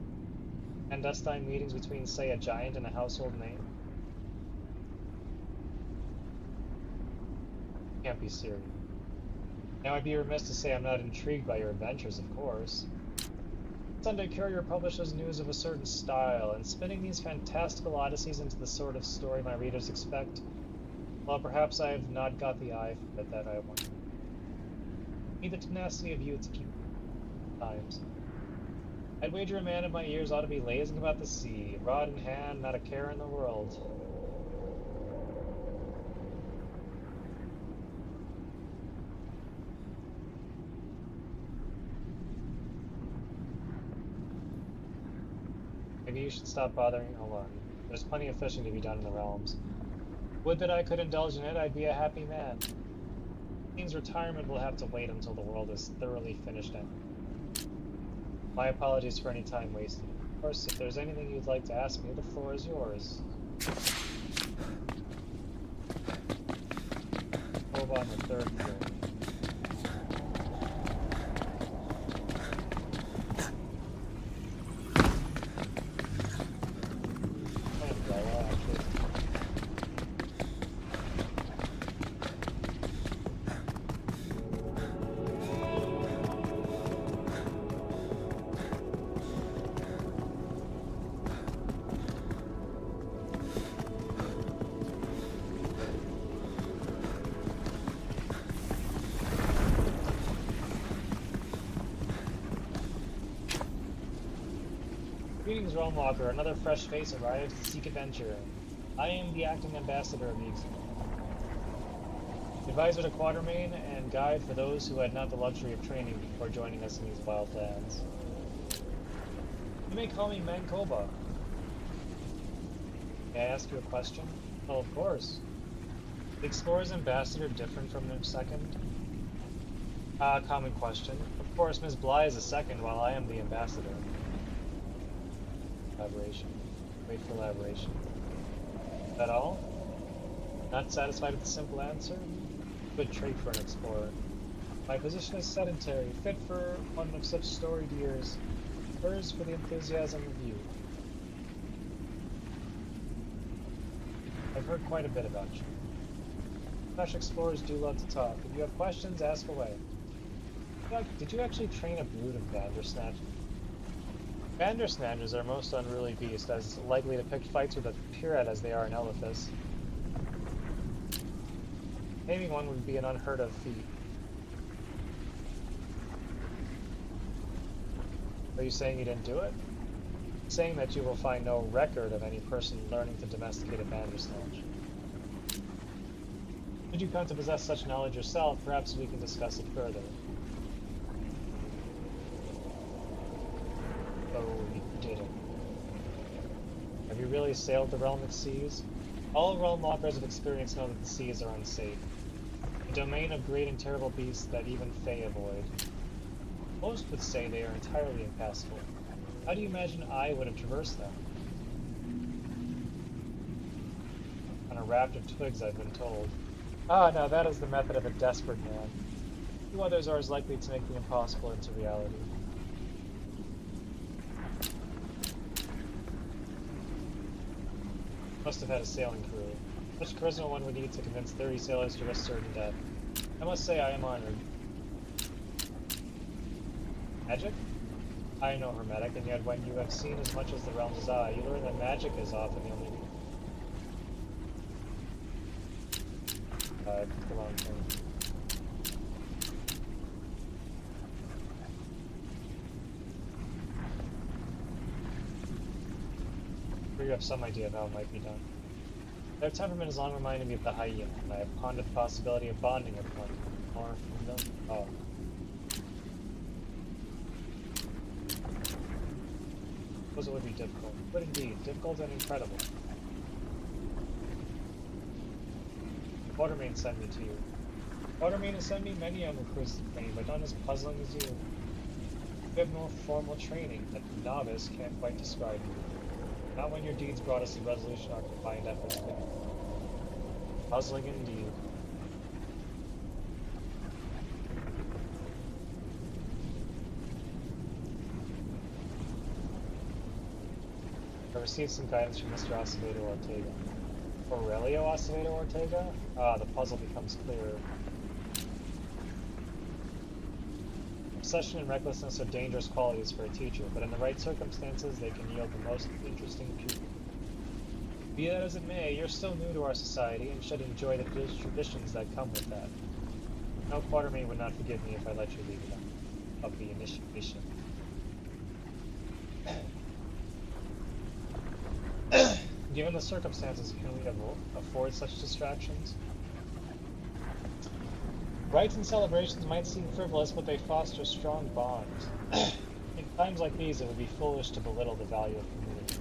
Speaker 2: Clandestine meetings between, say, a giant and a household name? Can't be serious. Now I'd be remiss to say I'm not intrigued by your adventures, of course. Sunday Courier publishes news of a certain style, and spinning these fantastical odysseys into the sort of story my readers expect, well, perhaps I have not got the eye for it that I want. Need the tenacity of youth to keep times. I'd wager a man of my years ought to be lazing about the sea, rod in hand, not a care in the world. Maybe you should stop bothering. Hold on. There's plenty of fishing to be done in the realms. Would that I could indulge in it, I'd be a happy man. Means retirement will have to wait until the world is thoroughly finished in. My apologies for any time wasted. Of course, if there's anything you'd like to ask me, the floor is yours. Over on the third floor. Greetings, Realm Walker. Another fresh face arrives to seek adventure. I am the acting ambassador of the advisor to Quatermain and guide for those who had not the luxury of training before joining us in these wild lands. You may call me Mankoba. May I ask you a question? Oh, of course. Is the explorer's ambassador different from their second? Common question. Of course, Ms. Bly is a second, while I am the ambassador. Elaboration. Wait for elaboration. Is that all? Not satisfied with the simple answer? Good trait for an explorer. My position is sedentary, fit for one of such storied years. Hers for the enthusiasm of youth. I've heard quite a bit about you. Fresh explorers do love to talk. If you have questions, ask away. Did you actually train a brood of Bandersnatch? Bandersnatchers are most unruly beasts, as likely to pick fights with a Pirat as they are an Elephas. Naming one would be an unheard of feat. Are you saying you didn't do it? Saying that you will find no record of any person learning to domesticate a Bandersnatch. Should you come to possess such knowledge yourself, perhaps we can discuss it further. Have you really sailed the realm of seas? All realm walkers of experience know that the seas are unsafe. A domain of great and terrible beasts that even Fae avoid. Most would say they are entirely impassable. How do you imagine I would have traversed them? On a raft of twigs, I've been told. Now that is the method of a desperate man. Few others are as likely to make the impossible into reality. Must have had a sailing crew. Such charisma one would need to convince 30 sailors to risk certain death. I must say I am honored. Magic? I know Hermetic, and yet when you have seen as much as the realms as I, you learn that magic is often the only... I picked the wrong thing. You have some idea of how it might be done. Their temperament has long reminded me of the hyena, and I have pondered the possibility of bonding with one. More from them. Oh. I suppose it would be difficult, but indeed, difficult and incredible. Watermain sent me to you. Watermain has sent me many on recruits to train, but none as puzzling as you. You have no formal training that the novice can't quite describe you. Not when your deeds brought us the resolution our combined efforts could. Puzzling indeed. I received some guidance from Mr. Acevedo Ortega. Aurelio Acevedo Ortega? Ah, the puzzle becomes clearer. Obsession and recklessness are dangerous qualities for a teacher, but in the right circumstances, they can yield the most interesting pupil. Be that as it may, you're still new to our society and should enjoy the traditions that come with that. No Quatermain would not forgive me if I let you leave it of the initiation. Given the circumstances, can we afford such distractions? Rites and celebrations might seem frivolous, but they foster strong bonds. In times like these, it would be foolish to belittle the value of community.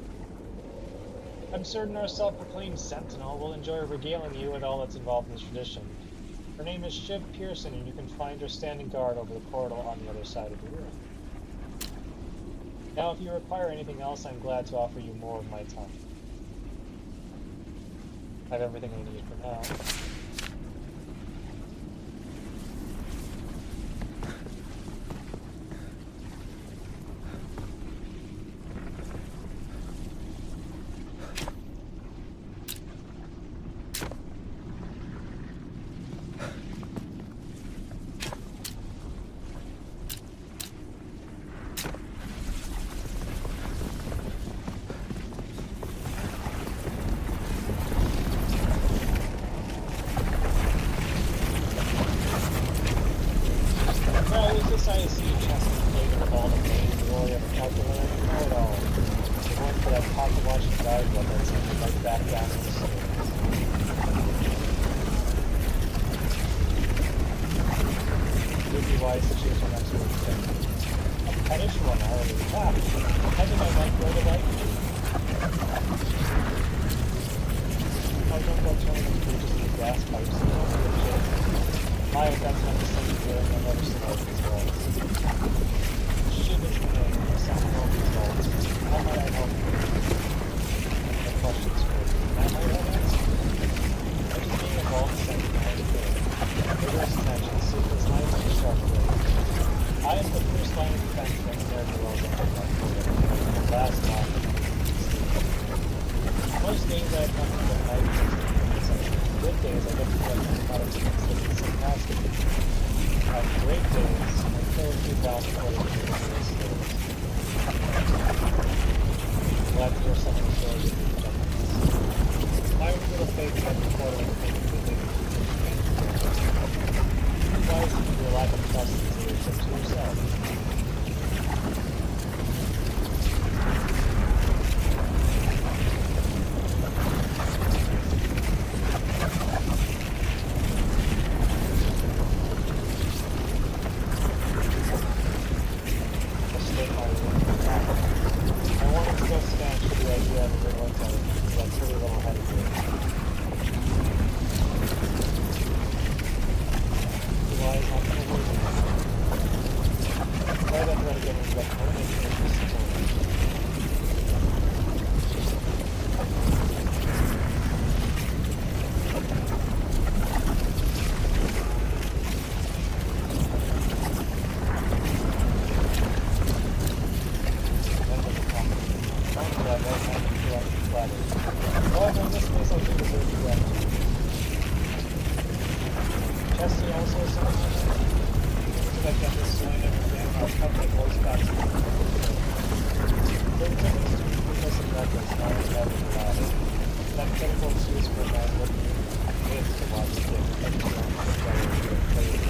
Speaker 2: I'm certain our self-proclaimed sentinel will enjoy regaling you with all that's involved in this tradition. Her name is Shiv Pearson, and you can find her standing guard over the portal on the other side of the room. Now, if you require anything else, I'm glad to offer you more of my time. I have everything I need for now. flattered. However, in this case, I do deserve the gratitude. Chesty also assigned my name. So I kept this sign everything, I'll cut my voice back to the There were tickets to because of records, now it's never allowed. That critical excuse for a man looking kids to watch the game every time they play it.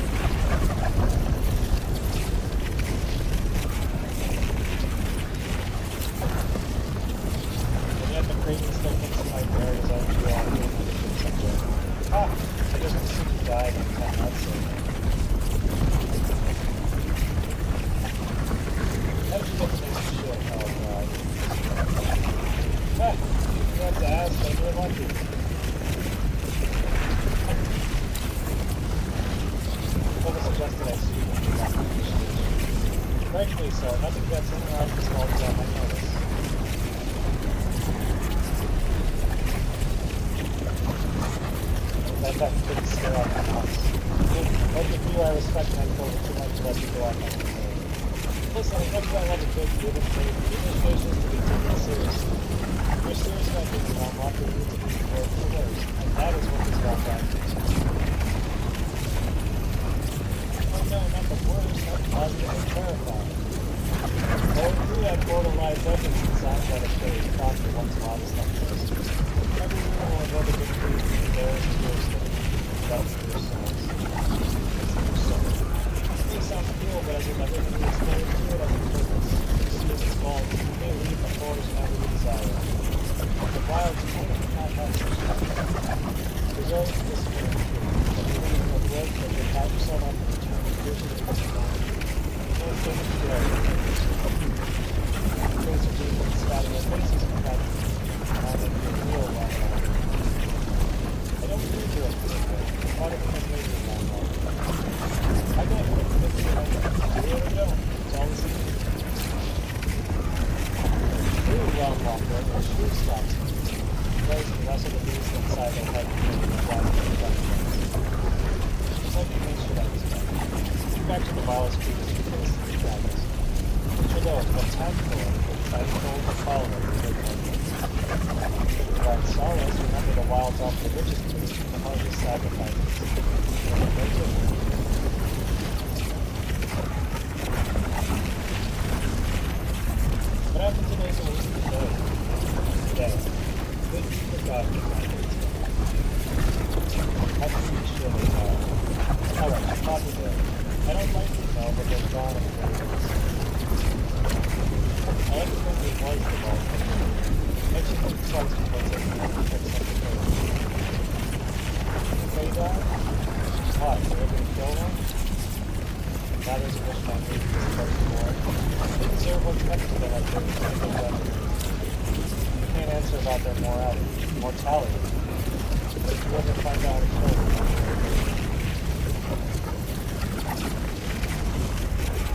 Speaker 2: And yet the craving still thinks of my berries as you all do subject. Ah! I just want to see you die in 10 months or so. How did you get to this shit? Oh god. Ah! You have to ask, but you're lucky. Someone suggested I see you in the Rightfully so, nothing gets in or out of this small town, I notice. That couldn't stare off the house. Both of you I respect and I feel too much to let you go off on the road. Listen, as much as I love a good give and take, communication is to be taken seriously. If you're serious about being an unlocked, you need to be prepared for the worst, and that is what this all down to. Oh no, not the worst, not positive and terrifying. Oh, through that portal lies evidence and signs that have played Proctor once modest on first. Every rumor will have been created from theirs to yours, that's your souls. It's your soul. It may sound cool, but as with everything we explain to it as a purpose, just as it's called, you may leave the forest whenever you desire. The wild component cannot have such things. Preserve this spirit of truth, but you live in a world that you have yourself up and return to vision of this world. No thing to go. Things are deep and scattered their faces in fact, now that you're real well. I don't believe you're a good part of it has made me long well. I don't know if it's your own. Do it or don't. It's all the same. True realm walker, or true stops. Those the rest of the beasts inside their head and the black and the black things. Just like you make sure that was done. Back to the wildest creatures and face of the dragons. For those, but time for it, I told the follower to take my place. If you are sorrows, remember the wilds off the richest trees and the hardest sacrifices. What happened to those who were today? Today. Good be forgotten in my days. How can you be sure they are? Alright, copy there. I don't like them though, but they're gone in the days. I like to think it was the ball. Makes you think twice before taking it and fix something crazy. They die? Why? Did everybody kill them? Now there's a wish my need to be close to more. They deserve what's next to them at 30 seconds left. You can't answer about their mortality. But if you ever find out it's true,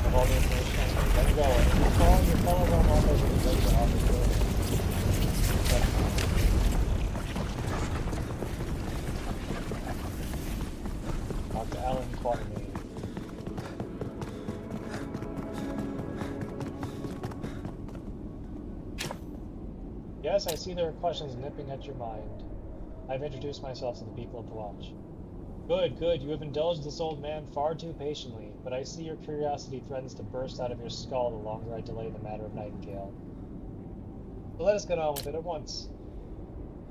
Speaker 2: of all the information I need, let me go. And if you call your fellow realm offers will be ready to offer you. Dr. Alan Quatermain. Yes, I see there are questions nipping at your mind. I've introduced myself to the people of the Watch. Good, good, you have indulged this old man far too patiently, but I see your curiosity threatens to burst out of your skull the longer I delay the matter of Nightingale. So let us get on with it at once.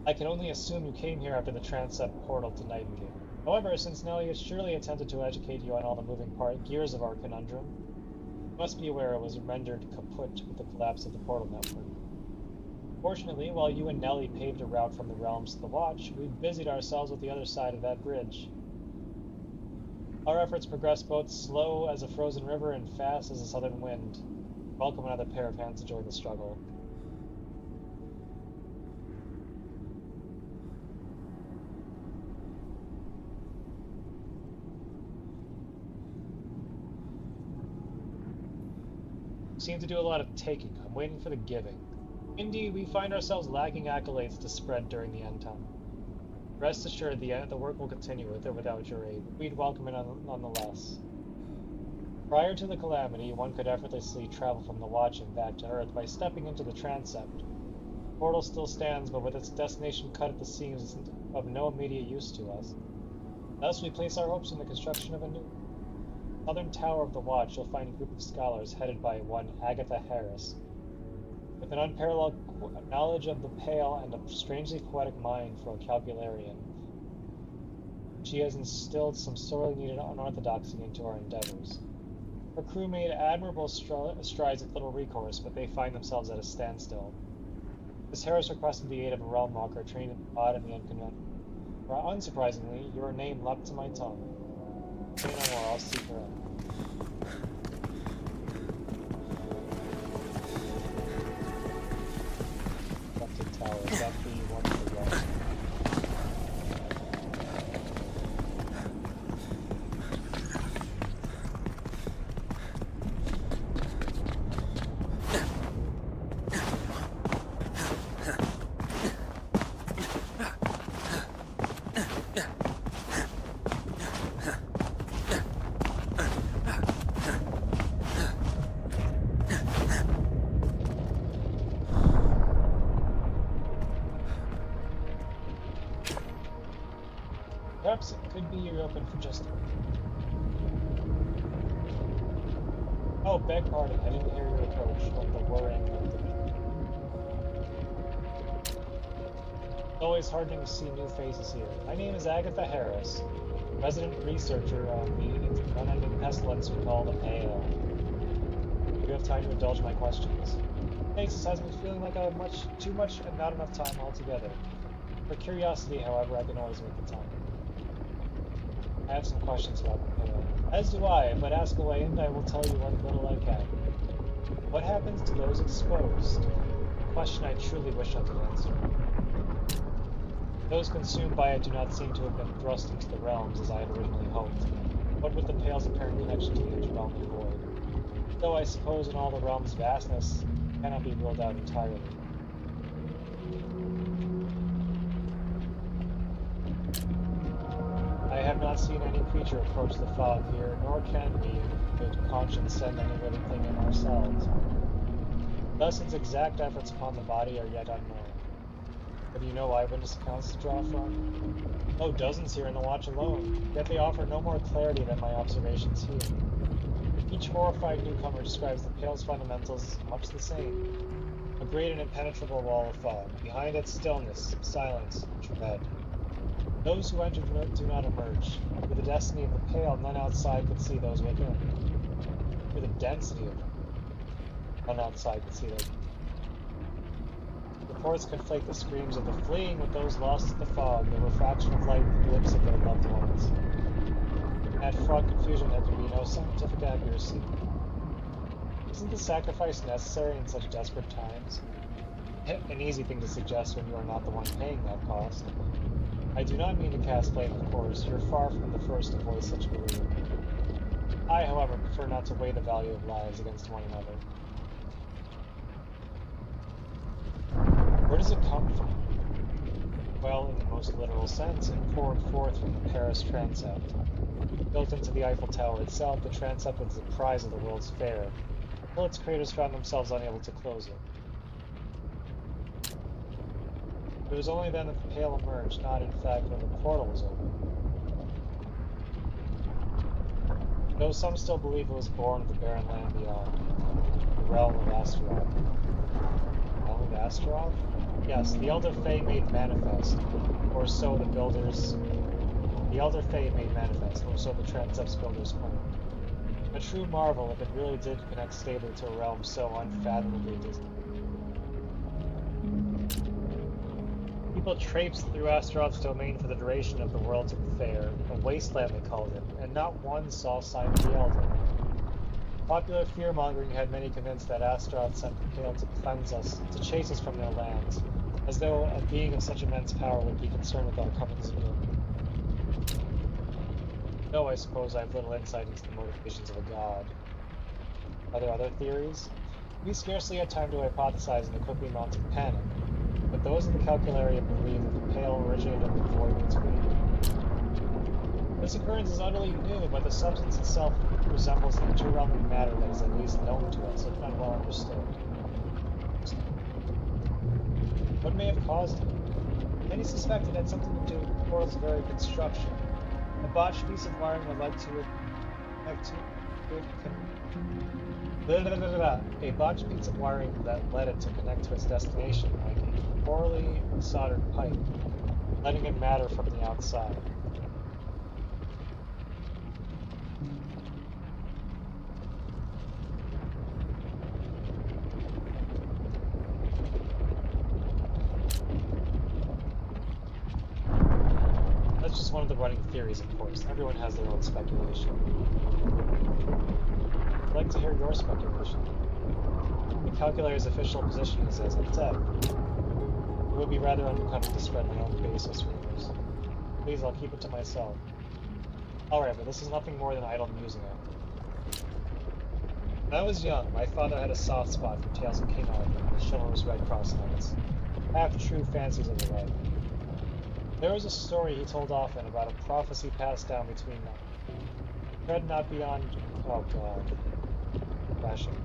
Speaker 2: I can only assume you came here after the transept portal to Nightingale. However, since Nellie has surely attempted to educate you on all the moving gears of our conundrum, you must be aware it was rendered kaput with the collapse of the portal network. Fortunately, while you and Nellie paved a route from the realms to the Watch, we busied ourselves with the other side of that bridge. Our efforts progressed both slow as a frozen river and fast as a southern wind. Welcome another pair of hands to join the struggle. We seem to do a lot of taking. I'm waiting for the giving. Indeed, we find ourselves lacking accolades to spread during the end time. Rest assured, the work will continue with or without your aid. We'd welcome it nonetheless. Prior to the calamity, one could effortlessly travel from the Watch and back to Earth by stepping into the transept. portal still stands, but with its destination cut at the seams, it's of no immediate use to us. Thus, we place our hopes in the construction of a new southern tower of the Watch. You'll find a group of scholars headed by one Agatha Harris. With an unparalleled knowledge of the Pale and a strangely poetic mind for a Calcularian, she has instilled some sorely needed unorthodoxy into our endeavors. Her crew made admirable strides with little recourse, but they find themselves at a standstill. Miss Harris requested the aid of a realm walker trained in the odd and the unconventional. Unsurprisingly, your name leapt to my tongue. Say no more, I'll seek her out. Electric tower, is that the one for the Perhaps it could be you're open for just a minute. Oh, beg pardon, I didn't hear your approach of the worrying of the It's always heartening to see new faces here. My name is Agatha Harris, resident researcher on the unending pestilence we call the Pale. Do you have time to indulge my questions? This has me feeling like I have too much and not enough time altogether. For curiosity, however, I can always make the time. I have some questions about the Pale. As do I, but ask away and I will tell you what little I can. What happens to those exposed? A question I truly wish I could answer. Those consumed by it do not seem to have been thrust into the realms as I had originally hoped. What with the Pale's apparent connection to the interrealm void? Though I suppose in all the realm's vastness, it cannot be ruled out entirely. I have not seen any creature approach the fog here, nor can we, in good conscience, send any living thing in ourselves. Thus, its exact efforts upon the body are yet unknown. Have you no eyewitness accounts to draw from? Oh, dozens here in the watch alone, yet they offer no more clarity than my observations here. Each horrified newcomer describes the Pale's fundamentals as much the same. A great and impenetrable wall of fog. Behind it, stillness, silence, dread. Those who enter do not emerge. Through the destiny of the Pale, none outside could see those within. Through the density of them, none outside could see those within. Reports conflate the screams of the fleeing with those lost in the fog, the refraction of light with the glimpse of their loved ones. In that fraught confusion there can be no scientific accuracy. Isn't the sacrifice necessary in such desperate times? An easy thing to suggest when you are not the one paying that cost. I do not mean to cast blame, of course. You're far from the first to voice such a belief. I, however, prefer not to weigh the value of lives against one another. Where does it come from? Well, in the most literal sense, it poured forth from the Paris transept. Built into the Eiffel Tower itself, the transept was the prize of the World's Fair, until its creators found themselves unable to close it. It was only then that the Pale emerged, not in fact when the portal was opened. Though some still believe it was born of the barren land beyond, the realm of Astaroth. Realm of Astaroth? Yes, the Elder Fae made manifest, or so the builders... The Elder Fae made manifest, or so the transept's builders claimed. A true marvel if it really did connect stably to a realm so unfathomably distant. People traipsed through Astaroth's domain for the duration of the World's Fair, a wasteland they called it, and not one saw sign of the Elder. Popular fear-mongering had many convinced that Astaroth sent the Pale to cleanse us, to chase us from their lands, as though a being of such immense power would be concerned with our comings anew. Though I suppose I have little insight into the motivations of a god. Are there other theories? We scarcely had time to hypothesize in the quickly mounting panic, but those in the Calcularia believe that the Pale originated in the void between. This occurrence is utterly new, but the substance itself resembles the interrealm matter that is at least known to us, if not well understood. What may have caused it? Many suspect it had something to do with the portal's very construction. A botched piece of wiring that led to it. A botched piece of wiring that led it to connect to its destination, like a poorly soldered pipe, letting it matter from the outside. That's just one of the running theories, of course. Everyone has their own speculation. I'd like to hear your speculation. The calculator's official position is as I've said. It would be rather unbecoming to spread my own baseless rumors. Please, I'll keep it to myself. Alright, but this is nothing more than idle musing after. When I was young, my father had a soft spot for tales of King Arthur and the chivalrous Red Cross Knights, half-true fancies of the way. There was a story he told often about a prophecy passed down between them. Tread not beyond... Oh god. Crashing.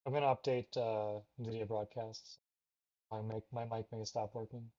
Speaker 2: I'm gonna update NVIDIA broadcasts. My mic may stop working.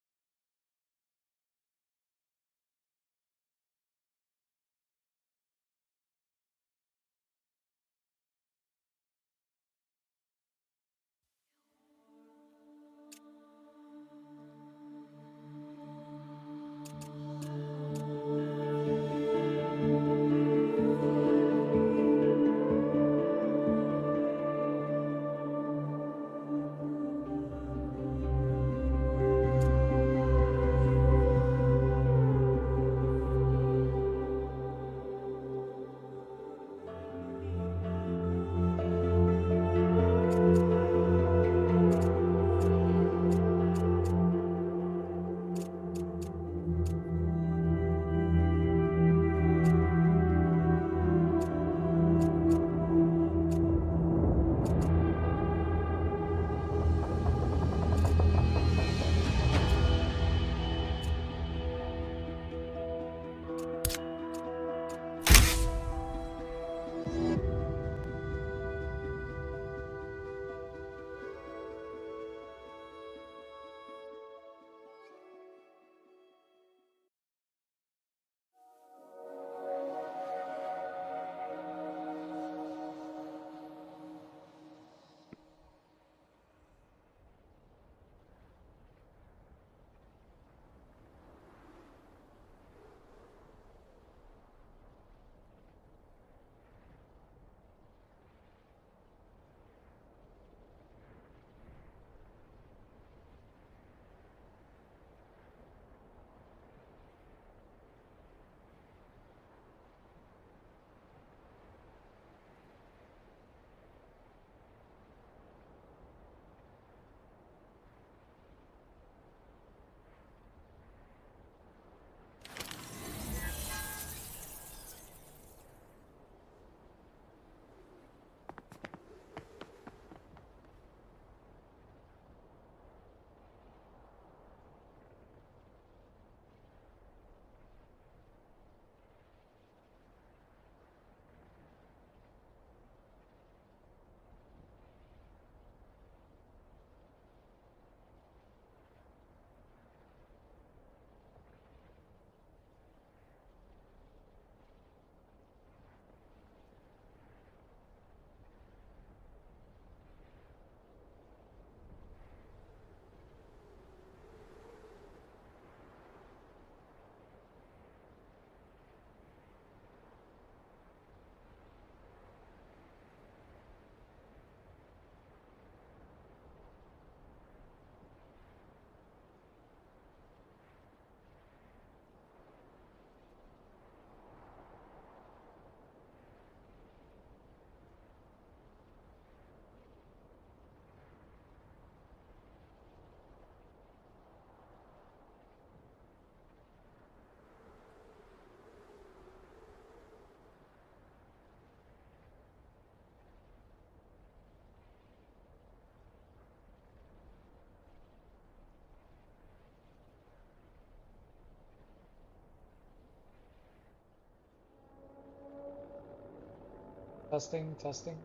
Speaker 2: Testing, testing.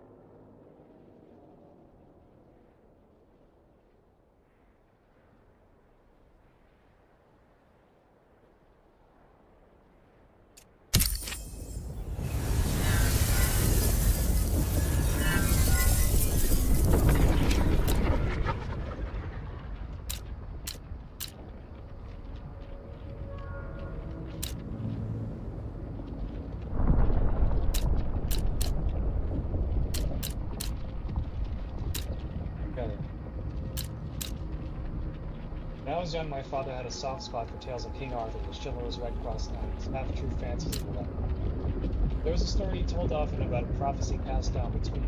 Speaker 2: When I was young, my father had a soft spot for tales of King Arthur, the chivalrous Red Cross knights, half-true fancies of the legend. There was a story he told often about a prophecy passed down between.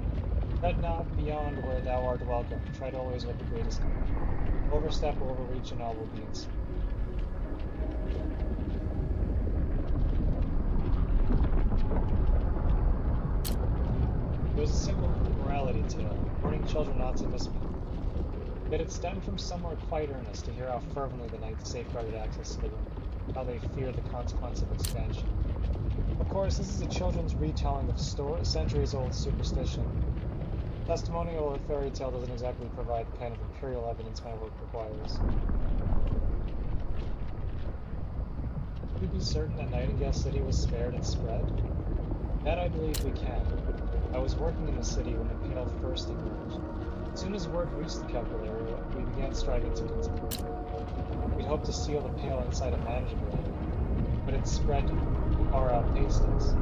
Speaker 2: Tread not beyond where thou art welcome, tread always with the greatest care. Overstep or overreach and all will be in sin. It was a simple morality tale, warning children not to misbehave. Yet it stemmed from somewhere quite earnest to hear how fervently the knights safeguarded access to the room, how they feared the consequence of expansion. Of course, this is a children's retelling of centuries-old superstition. Testimonial or fairy tale doesn't exactly provide the kind of imperial evidence my work requires. Could we be certain that Nightingale City was spared and spread? That I believe we can. I was working in the city when the Pale first emerged. As soon as word reached the capital area, we began striving to continue. We'd hoped to seal the Pale inside a manageable area, but its spread far outpaced us.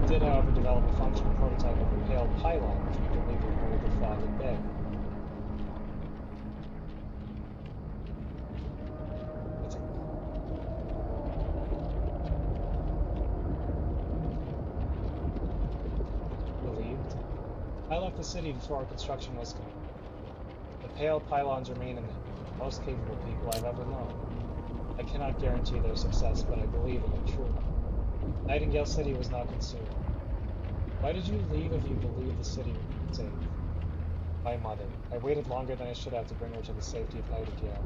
Speaker 2: We did, however, develop a functional prototype of a Pale pylon, which we believe would hold the flag at bay. Relieved? I left the city before our construction was complete. The Pale pylons remain in the most capable people I've ever known. I cannot guarantee their success, but I believe in it truly. Nightingale City was not consumed. Why did you leave if you believed the city would be safe? My mother. I waited longer than I should have to bring her to the safety of Nightingale,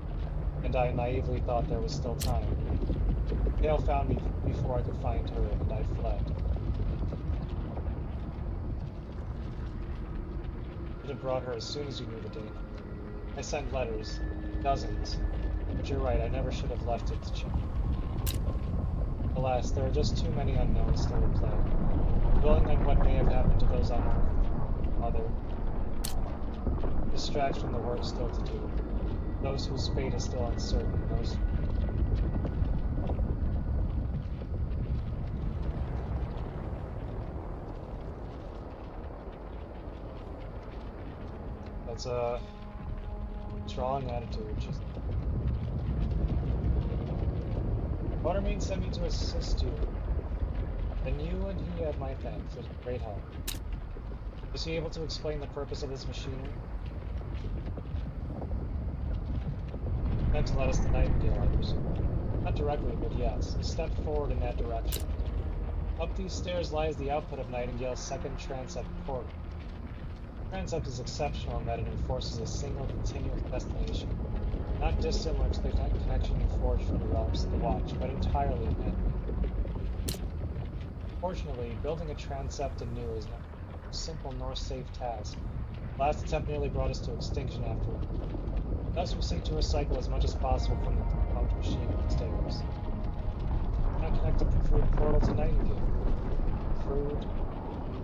Speaker 2: and I naively thought there was still time. Pale found me before I could find her, and I fled. You should have brought her as soon as you knew the danger. I sent letters, dozens, but you're right, I never should have left it to chance. Alas, there are just too many unknowns still at play. Dwelling on what may have happened to those unknown, mother, distracts from the work still to do. Those whose fate is still uncertain, those... That's a strong attitude. Just... Watermain sent me to assist you. And you and he had my thanks. It was a great help. Was he able to explain the purpose of this machinery? Meant to let us to Nightingale, I presume. Not directly, but yes. A step forward in that direction. Up these stairs lies the output of Nightingale's second transept portal. Transept is exceptional in that it enforces a single continuous destination, not dissimilar to the connection you forged from the realms to the Watch, but entirely man-made. Fortunately, building a transept anew is not a simple nor safe task. The last attempt nearly brought us to extinction after all. Thus we seek to recycle as much as possible from the defunct machine upstairs. Now connect a crude portal to Nightingale. Crude?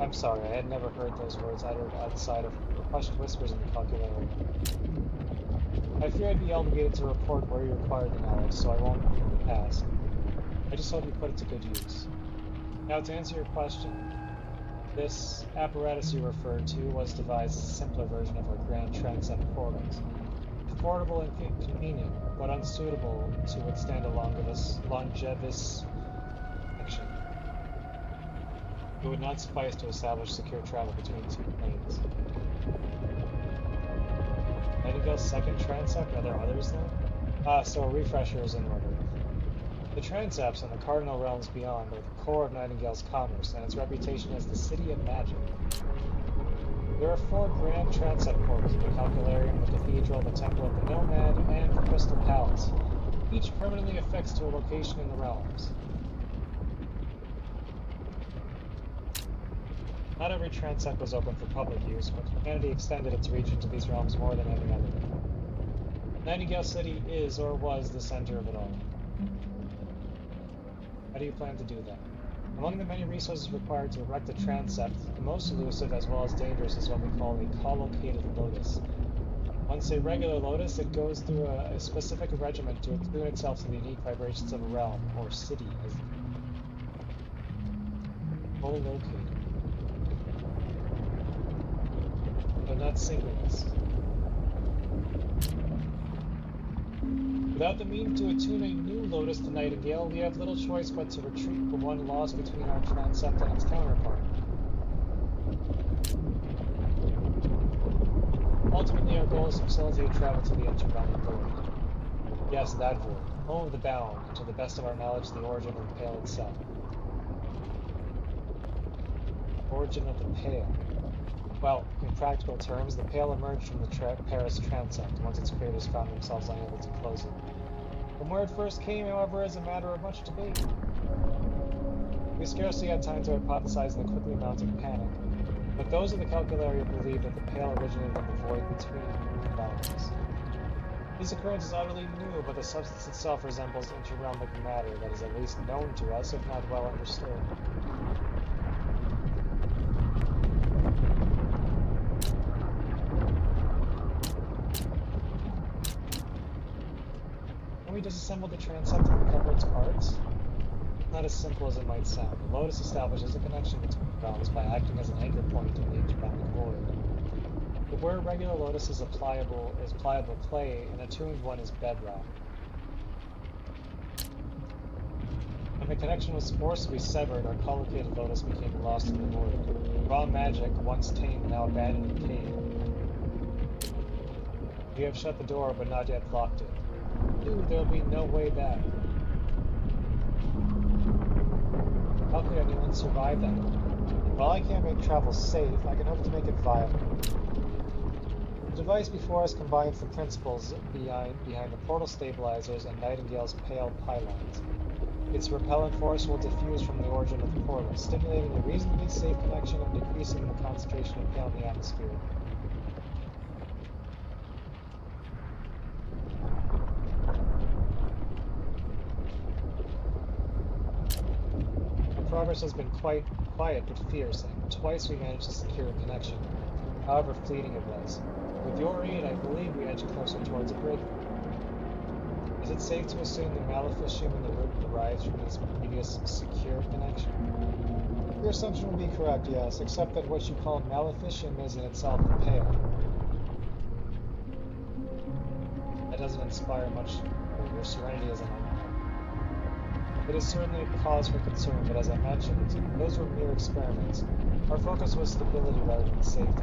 Speaker 2: I'm sorry, I had never heard those words uttered outside of hushed whispers in the calculator. I fear I'd be obligated to report where you acquired the knowledge, so I won't ask. I just hope you put it to good use. Now, to answer your question, this apparatus you referred to was devised as a simpler version of our grand transept portals. Affordable and convenient, but unsuitable to withstand a longevous action. It would not suffice to establish secure travel between two planes. Nightingale's second transept? Are there others then? So a refresher is in order. The transepts and the cardinal realms beyond are the core of Nightingale's commerce and its reputation as the city of magic. There are 4 grand transept portals: the Calcularium, the Cathedral, the Temple of the Nomad, and the Crystal Palace, each permanently affixed to a location in the realms. Not every transept was open for public use, but humanity extended its reach into these realms more than any other. Nightingale City is, or was, the center of it all. How do you plan to do that? Among the many resources required to erect a transept, the most elusive as well as dangerous is what we call a collocated lotus. Once a regular lotus, it goes through a specific regiment to attune itself to the unique vibrations of a realm, or city, as co-located. But not synchronous. Without the means to attune a new lotus to Nightingale, we have little choice but to retreat the one lost between our transept and its counterpart. Ultimately, our goal is to facilitate travel to the interbounding void. Yes, that void. Home of the bound, and to the best of our knowledge, the origin of the Pale itself. Origin of the Pale. Well, in practical terms, the Pale emerged from the Paris transept once its creators found themselves unable to close it. From where it first came, however, is a matter of much debate. We scarcely had time to hypothesize in the quickly mounting panic, but those of the Calcularia believe that the Pale originated in the void between the boundaries. This occurrence is utterly new, but the substance itself resembles interrealmic matter that is at least known to us, if not well understood. Can we disassemble the transept and recover its parts? Not as simple as it might sound. The Lotus establishes a connection between realms by acting as an anchor point in the interbounding void. But where a regular Lotus is pliable clay, an attuned one is bedrock. When the connection was forcibly severed, our collocated Lotus became lost in the void. Raw magic, once tamed, now abandoned in the cave. We have shut the door, but not yet locked it. There'll be no way back. How could anyone survive that? While I can't make travel safe, I can hope to make it viable. The device before us combines the principles behind the portal stabilizers and Nightingale's Pale pylons. Its repellent force will diffuse from the origin of the portal, stimulating a reasonably safe connection and decreasing the concentration of Pale in the atmosphere. Progress has been quite quiet but fierce, and twice we managed to secure a connection, however fleeting it was. With your aid, I believe we edged closer towards a breakthrough. Is it safe to assume the maleficium in the root derives from this previous secure connection? Your assumption would be correct, yes, except that what you call maleficium is in itself the Pale. That doesn't inspire much. Your serenity is an It is certainly a cause for concern, but as I mentioned, those were mere experiments. Our focus was stability rather than safety.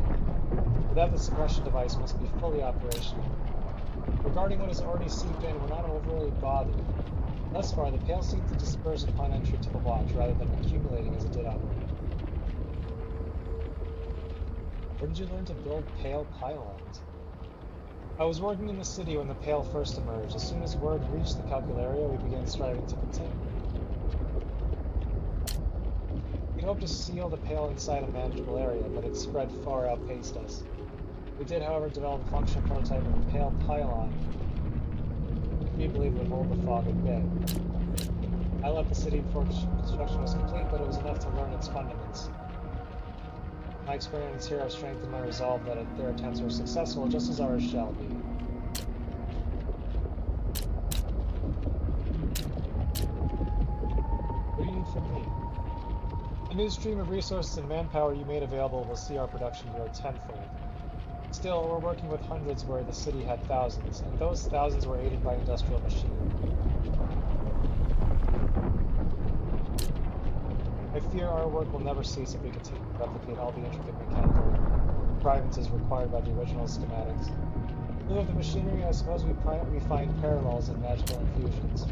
Speaker 2: Without the suppression device must be fully operational. Regarding what has already seeped in, we're not overly bothered. Thus far, the Pale seemed to disperse upon entry to the watch rather than accumulating as it did operate. Where did you learn to build Pale pylons? I was working in the city when the Pale first emerged. As soon as word reached the Calcularia, we began striving to contain it. We hoped to seal the Pale inside a manageable area, but its spread far outpaced us. We did, however, develop a functional prototype of the Pale pylon, which we believed would hold the fog at bay. I left the city before construction was complete, but it was enough to learn its fundamentals. My experience here has strengthened my resolve that their attempts were successful, just as ours shall be. What do you need from me? The new stream of resources and manpower you made available will see our production grow tenfold. Still, we're working with hundreds where the city had thousands, and those thousands were aided by industrial machinery. I fear our work will never cease if we continue to replicate all the intricate mechanical contrivances required by the original schematics. In lieu of the machinery, I suppose we find parallels in magical infusions.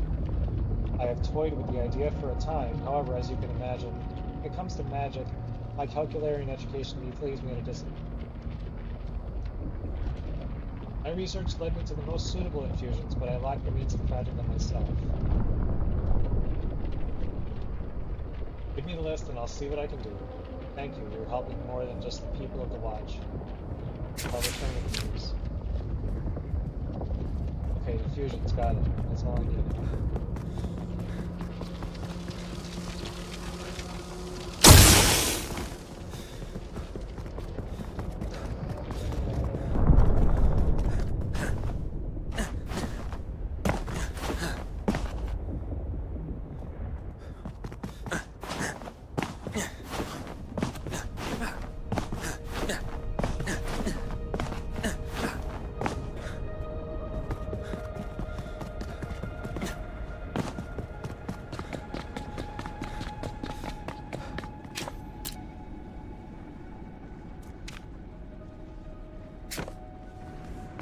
Speaker 2: I have toyed with the idea for a time, however, as you can imagine, when it comes to magic, my Calcularian education leaves me at a distance. My research led me to the most suitable infusions, but I lack the means of crafting them myself. Give me the list and I'll see what I can do. Thank you. You're helping more than just the people of the Watch. I'll return with the news. Okay, diffusion's got it. That's all I need.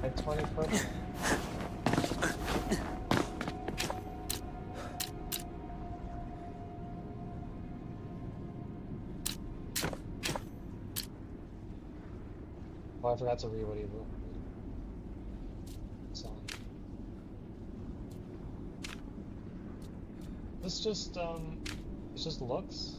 Speaker 2: At 20 purple. Oh, I forgot to read what he wrote. So, this just it's just looks.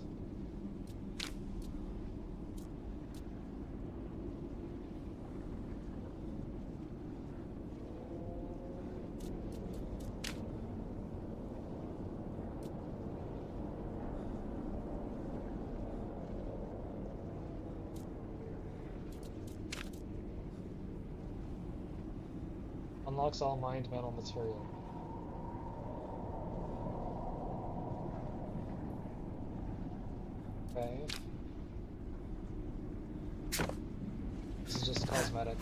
Speaker 2: Unlocks all mind metal material. Okay. This is just cosmetic.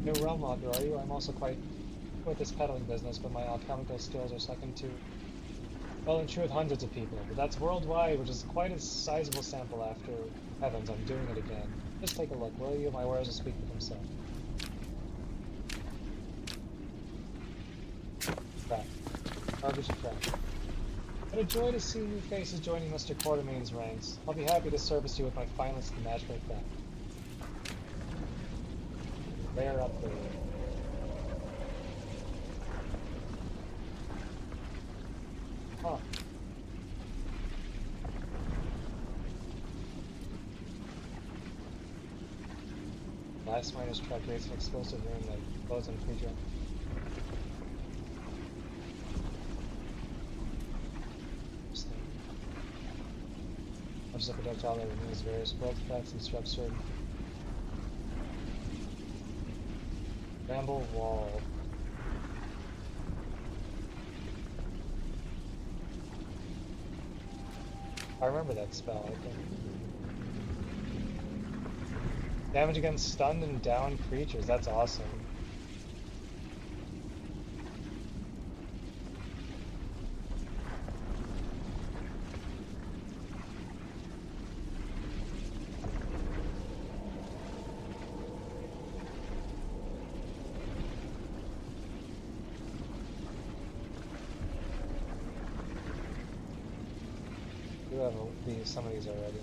Speaker 2: New realm walker, are you? I'm also quite with this peddling business, but my alchemical skills are second to, well, in truth, hundreds of people. But that's worldwide, which is quite a sizable sample after heavens. I'm doing it again. Just take a look, will you? My wares will speak for themselves. Crap. Garbage and crap. What a joy to see new faces joining Mr. Quartermain's ranks. I'll be happy to service you with my finest magical craft. Rare upgrade. Huh. Last minus truck creates an explosive room that blows in creature. Interesting. Much as a projectile that removes various growth effects and disrupts certain. Ramble wall. I remember that spell, I think. Damage against stunned and downed creatures, that's awesome. I do have some of these already.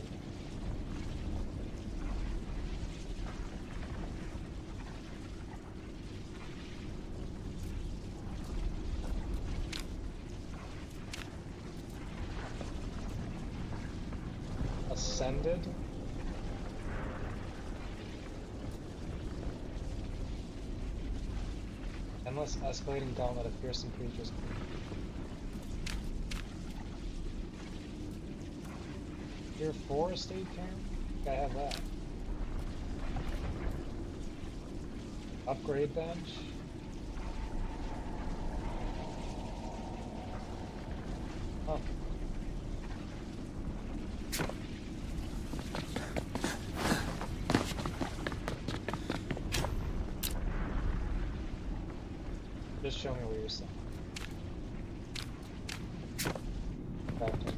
Speaker 2: Ascended. Endless escalating gauntlet of fearsome creatures. Tier 4 estate camp? I have that. Upgrade bench. Huh. Just show me where you're saying. Crafting.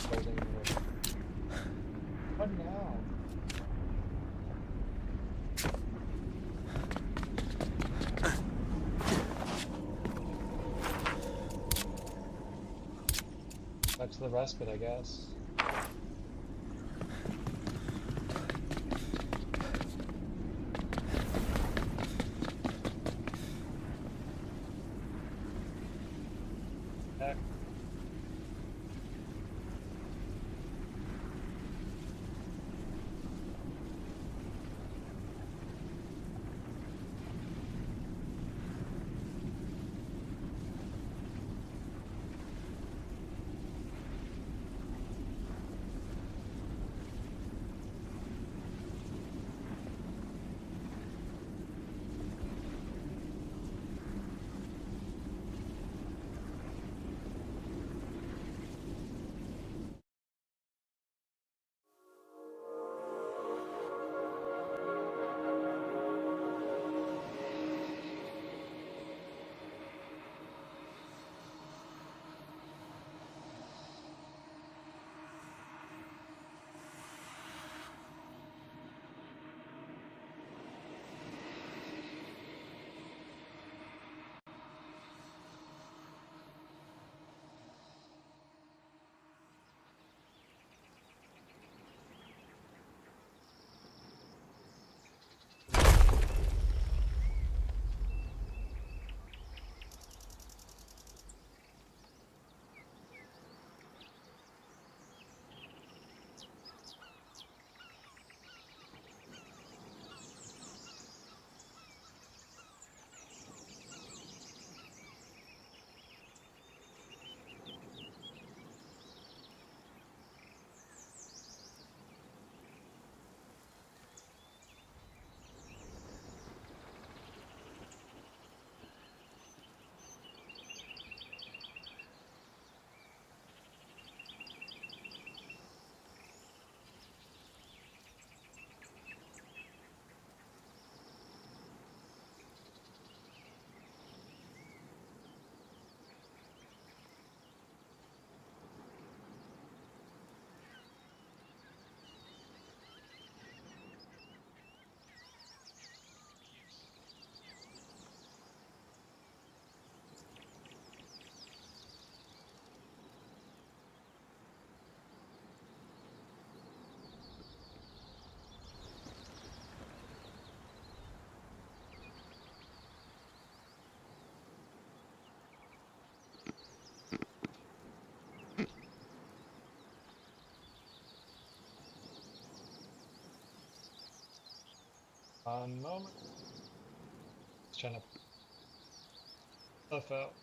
Speaker 2: Holding the wood. What now? Back to the respite, I guess. One moment. Just trying to stuff out.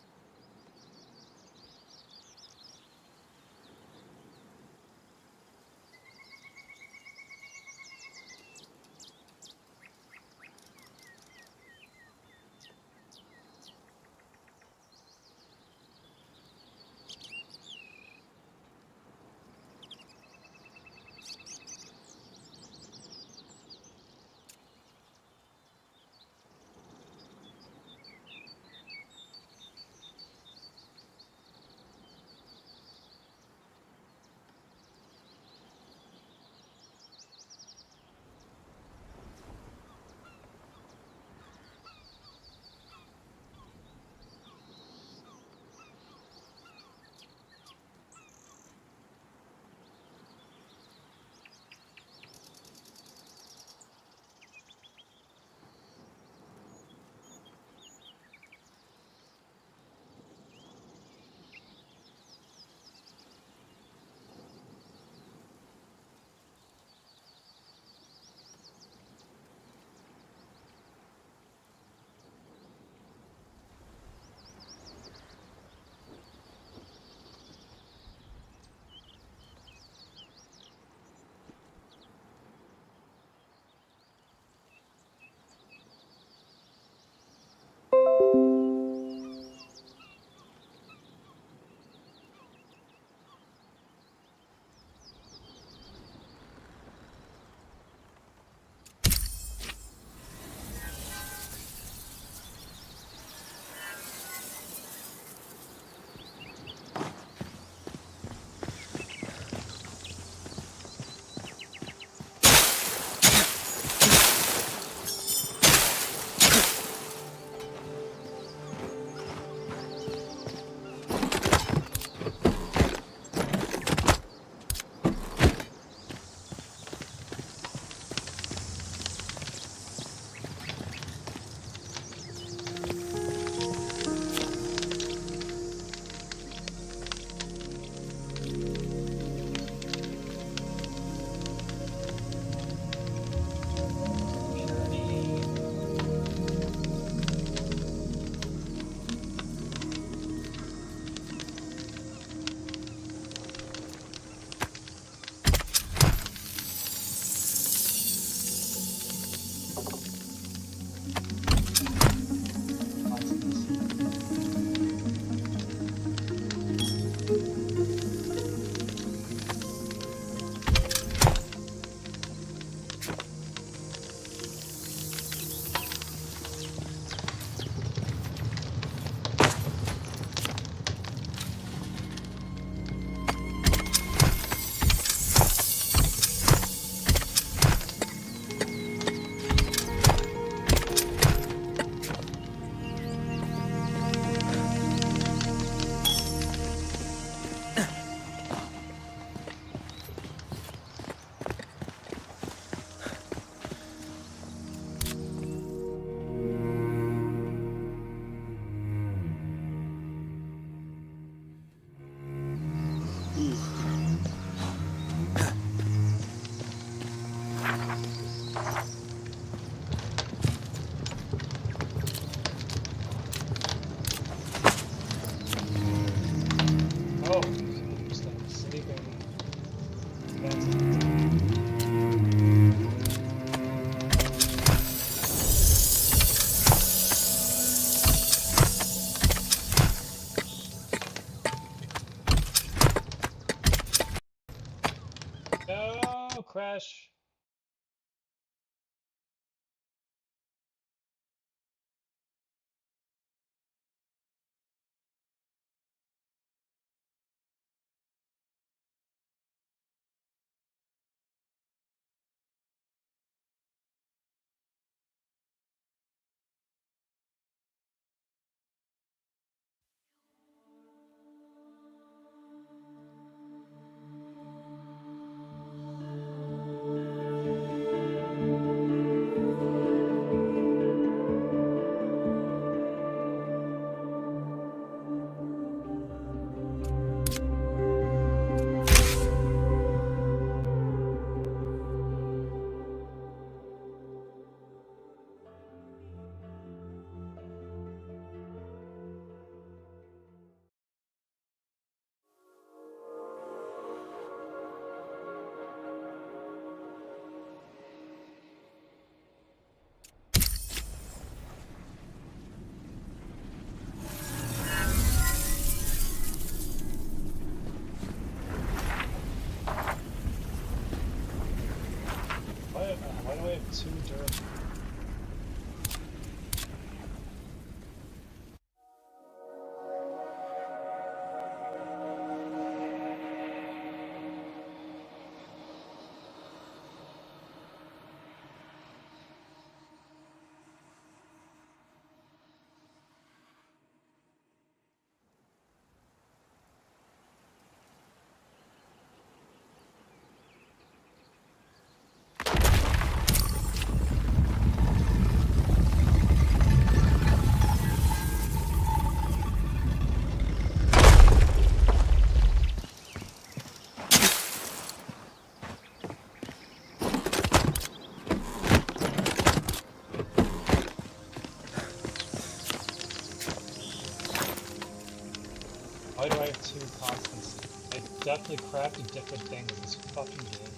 Speaker 2: Oh, interesting. Sleeping. Fancy. No, crash. definitely crafted different things in this fucking game.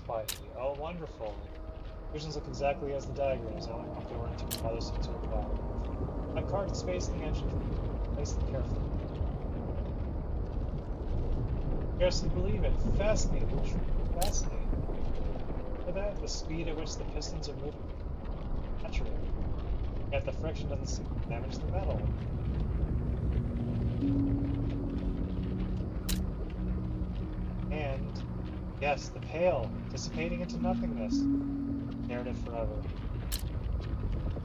Speaker 2: Quietly. Oh, wonderful. Visions look exactly as the diagrams. I only need door into another to apply. I've carved space in the engine. Place them carefully. Scarcely believe it. Fascinating. Truly fascinating. Look at that, the speed at which the pistons are moving. Naturally. Yet the friction doesn't seem to damage the metal. And yes, the pail, dissipating into nothingness. Narrative forever.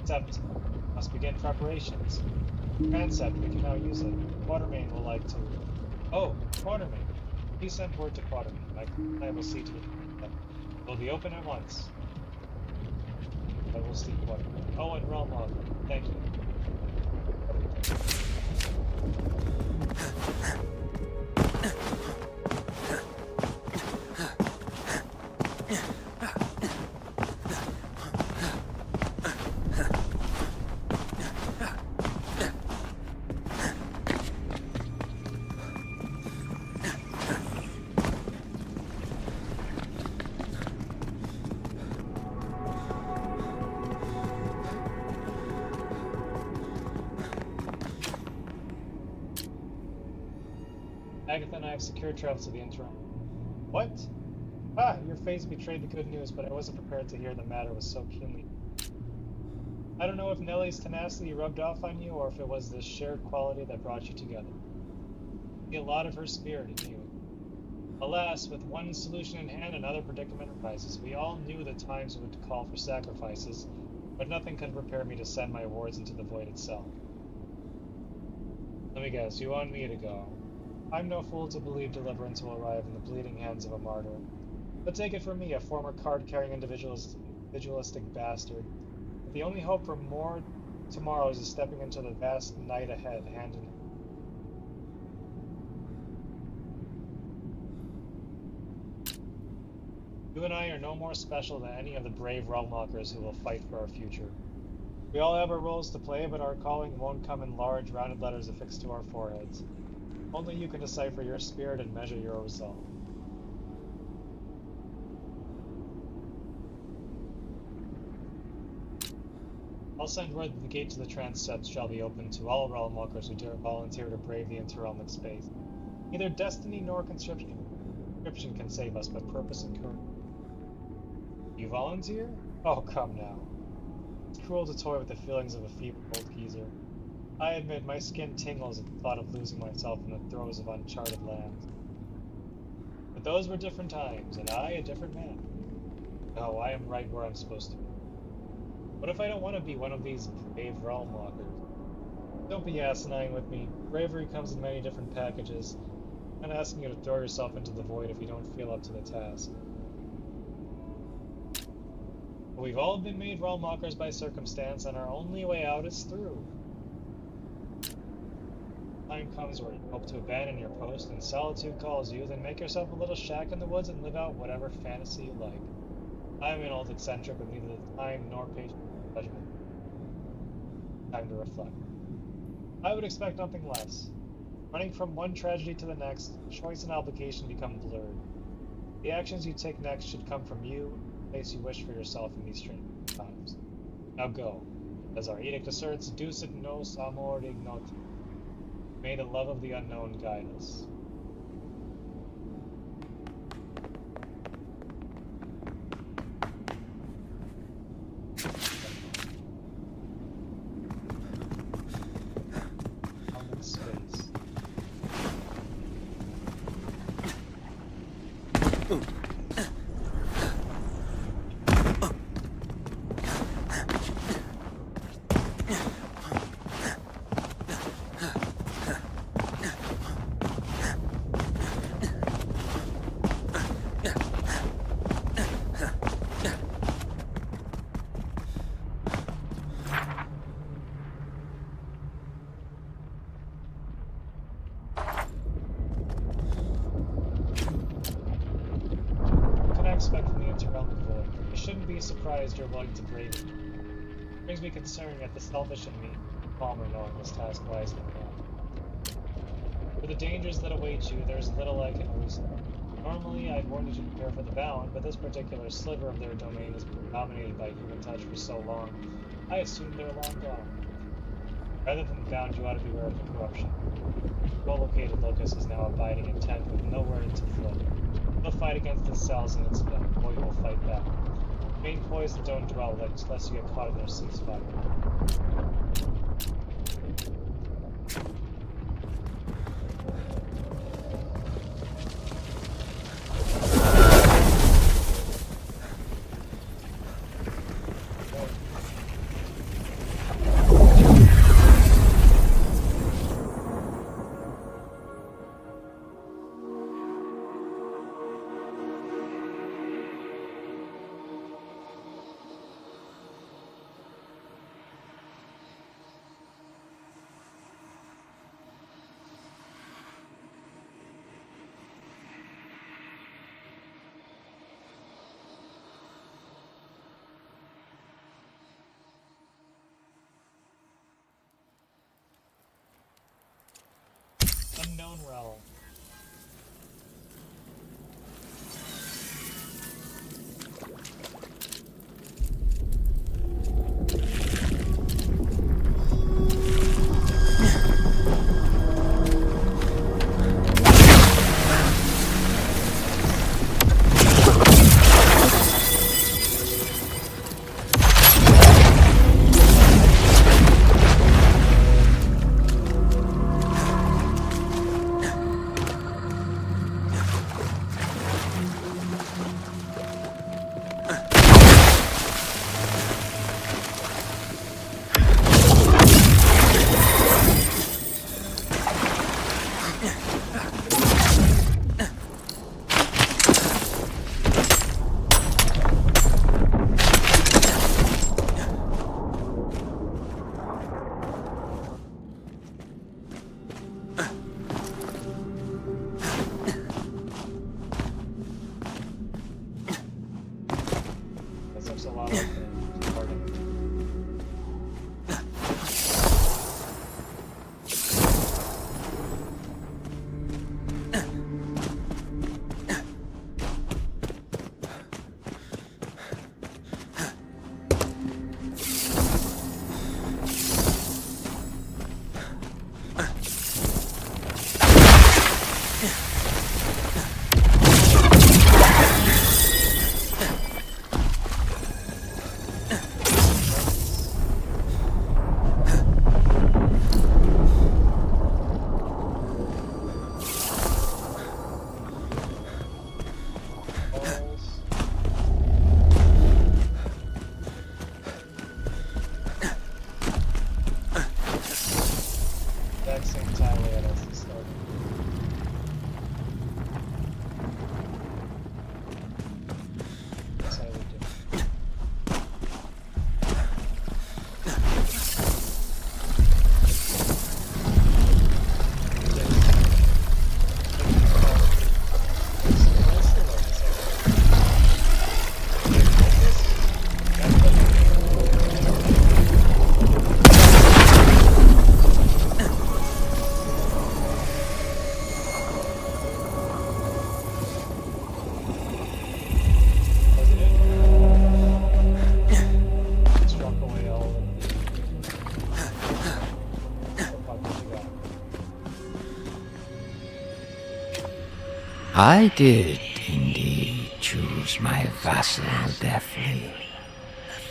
Speaker 2: Except, must begin preparations. Transept, we can now use it. Quatermain will like to. Oh, Quatermain. Please send word to Quatermain. I will see to it. It will be open at once. I will see Quatermain. Oh, and Realm Log. Thank you. Agatha and I have secured travel to the interim. What? Ah, your face betrayed the good news, but I wasn't prepared to hear the matter was so keenly. I don't know if Nellie's tenacity rubbed off on you, or if it was this shared quality that brought you together. I see a lot of her spirit in you. Alas, with one solution in hand, another predicament arises. We all knew the times would call for sacrifices, but nothing could prepare me to send my wards into the void itself. Let me guess, you want me to go? I'm no fool to believe deliverance will arrive in the bleeding hands of a martyr. But take it from me, a former card-carrying individualistic bastard. The only hope for more tomorrows is stepping into the vast night ahead, hand in hand. You and I are no more special than any of the brave realmwalkers who will fight for our future. We all have our roles to play, but our calling won't come in large, rounded letters affixed to our foreheads. Only you can decipher your spirit and measure your resolve. I'll send word that the gate to the transepts shall be open to all realm walkers who dare volunteer to brave the interrealmic space. Neither destiny nor conscription can save us, but purpose and courage. You volunteer? Oh, come now. It's cruel to toy with the feelings of a feeble old geezer. I admit my skin tingles at the thought of losing myself in the throes of uncharted lands. But those were different times, and I a different man. No, I am right where I'm supposed to be. What if I don't want to be one of these brave realm walkers? Don't be asinine with me. Bravery comes in many different packages. I'm not asking you to throw yourself into the void if you don't feel up to the task. But we've all been made realm walkers by circumstance, and our only way out is through. Time comes where you hope to abandon your post and solitude calls you, then make yourself a little shack in the woods and live out whatever fantasy you like. I'm an old eccentric with neither the time nor patience nor judgment. Time to reflect. I would expect nothing less. Running from one tragedy to the next, choice and obligation become blurred. The actions you take next should come from you, the place you wish for yourself in these strange times. Now go. As our edict asserts, Duce et nos amor ignoti. May the love of the unknown guide us. Space. Expect from the interrealmic void. I shouldn't be surprised you're willing to brave it. It brings me concern, yet the selfish in me calmer knowing this task lies in my hand. For the dangers that await you, there's little I can lose. Normally, I'd warn you to prepare for the bound, but this particular sliver of their domain has been dominated by human touch for so long, I assume they're long gone. Rather than bound, you ought to beware of the corruption. The well-located locus is now abiding in tent with nowhere to float. They'll fight against its cells and its vent. Boy, will fight back. Remain poised and don't dwell, lest you get caught in their ceasefire. Unknown realm. exact same time we had as the start. That's how we do it. Struck away all of them. What fuck you got?
Speaker 3: I did indeed choose my vassal deftly.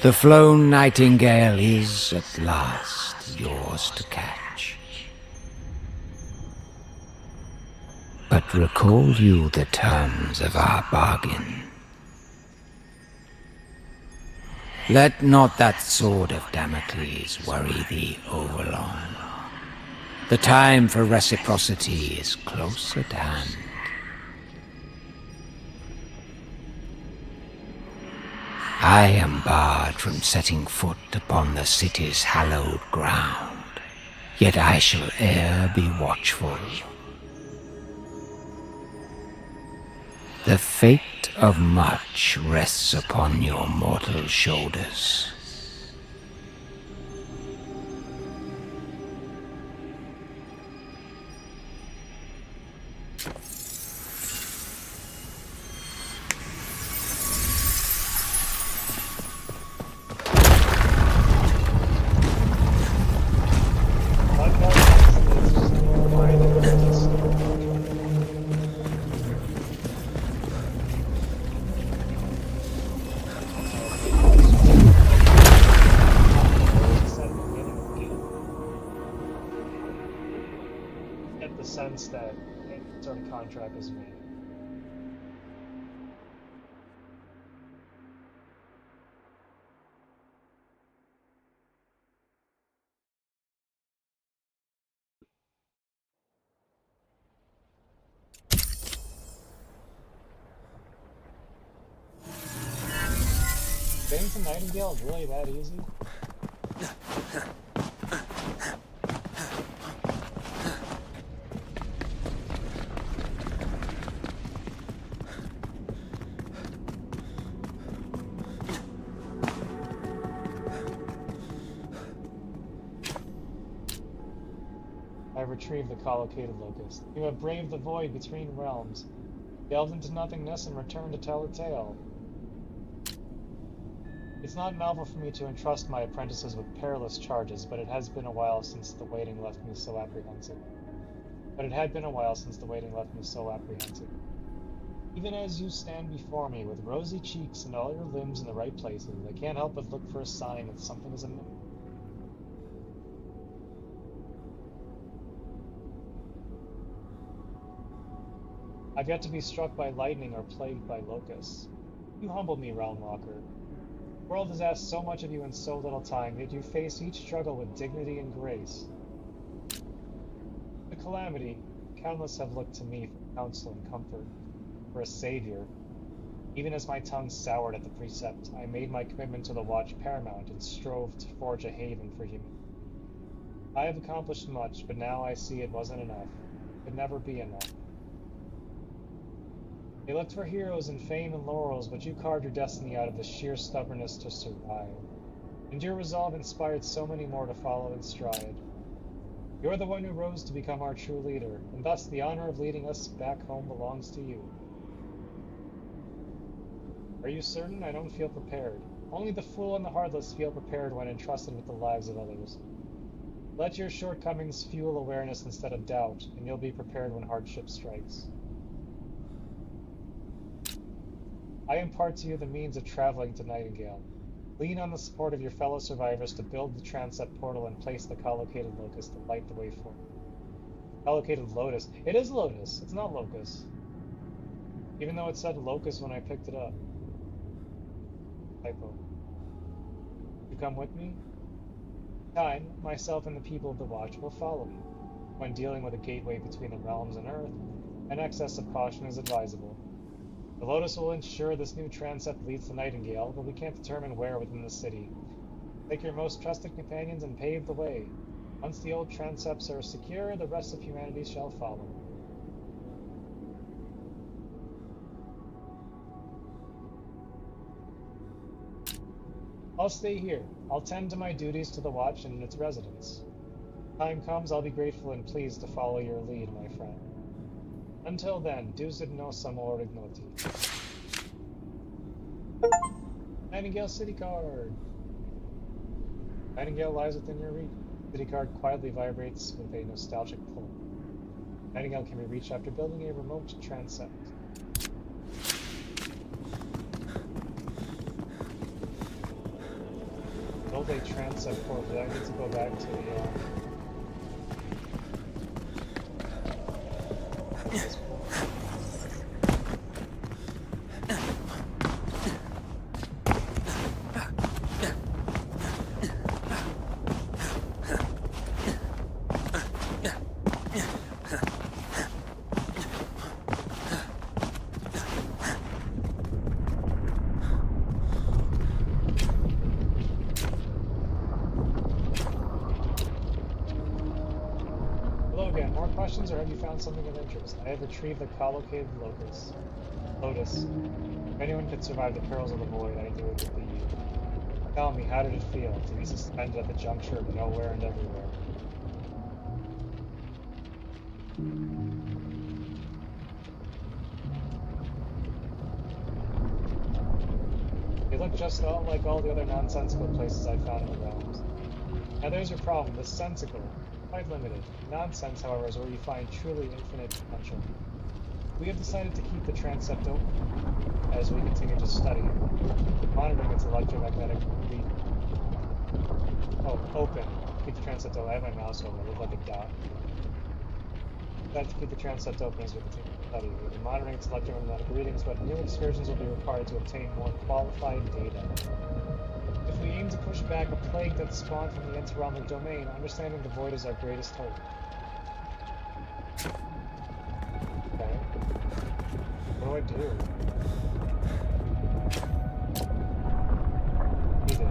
Speaker 3: The flown nightingale is at last yours to catch. But recall you the terms of our bargain. Let not that sword of Damocles worry thee overlong. The time for reciprocity is close at hand. I am barred from setting foot upon the city's hallowed ground, yet I shall e'er be watchful. The fate of much rests upon your mortal shoulders.
Speaker 2: One more thing is just why they were just get the sense that any sort of contract was made. Getting to Nightingale is really that easy? I retrieved the collocated locust. You have braved the void between realms, delved into nothingness, and returned to tell a tale. It's not novel for me to entrust my apprentices with perilous charges, but it has been a while since the waiting left me so apprehensive. Even as you stand before me with rosy cheeks and all your limbs in the right places, I can't help but look for a sign that something is amiss. I've yet to be struck by lightning or plagued by locusts. You humbled me, Realm Walker. The world has asked so much of you in so little time, yet you face each struggle with dignity and grace. The calamity, countless have looked to me for counsel and comfort, for a savior. Even as my tongue soured at the precept, I made my commitment to the watch paramount and strove to forge a haven for humanity. I have accomplished much, but now I see it wasn't enough. It could never be enough. They looked for heroes and fame and laurels, but you carved your destiny out of the sheer stubbornness to survive. And your resolve inspired so many more to follow in stride. You're the one who rose to become our true leader, and thus the honor of leading us back home belongs to you. Are you certain? I don't feel prepared. Only the fool and the heartless feel prepared when entrusted with the lives of others. Let your shortcomings fuel awareness instead of doubt, and you'll be prepared when hardship strikes. I impart to you the means of traveling to Nightingale. Lean on the support of your fellow survivors to build the transept portal and place the collocated locust to light the way forward. Collocated lotus. It is lotus. It's not locust. Even though it said locust when I picked it up. Typo. You come with me? Time, myself and the people of the Watch will follow you. When dealing with a gateway between the realms and Earth, an excess of caution is advisable. The Lotus will ensure this new transept leads to Nightingale, but we can't determine where within the city. Take your most trusted companions and pave the way. Once the old transepts are secure, the rest of humanity shall follow. I'll stay here. I'll tend to my duties to the watch and its residents. Time comes, I'll be grateful and pleased to follow your lead, my friend. Until then, Deus et nos amor ignoti. Nightingale City Card. Nightingale lies within your reach. City card quietly vibrates with a nostalgic pull. Nightingale can be reached after building a remote transept. Build a transept port, but I need to go back to the this port. Questions, or have you found something of interest? I have retrieved the collocated Lotus. If anyone could survive the perils of the void, I knew it would be you. Tell me, how did it feel to be suspended at the juncture of nowhere and everywhere? They look just like all the other nonsensical places I've found in the realms. Now there's your problem, the sensical. Quite limited. Nonsense, however, is where you find truly infinite potential. We have decided to keep the transept open as we continue to study it, monitoring its electromagnetic read. Oh, open. Keep the transept open. I have my mouse over. It looks like a dot. We decided to keep the transept open as we continue to study. We'll be monitoring its electromagnetic readings, but new excursions will be required to obtain more qualified data. If we aim to push back a plague that spawned from the interrealmic domain, understanding the void is our greatest hope. Okay. What do I do? We did.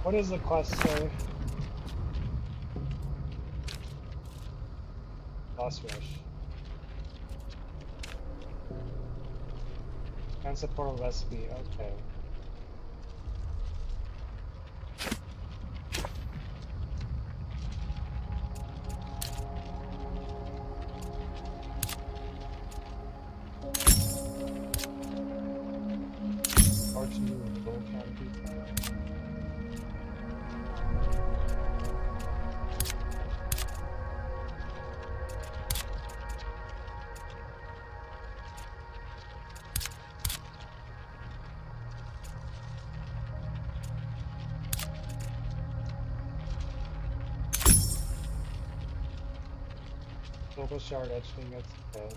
Speaker 2: What does the quest say? Boss rush. Transept portal recipe, okay. Archie and Bull County. Global shard etching, it's okay.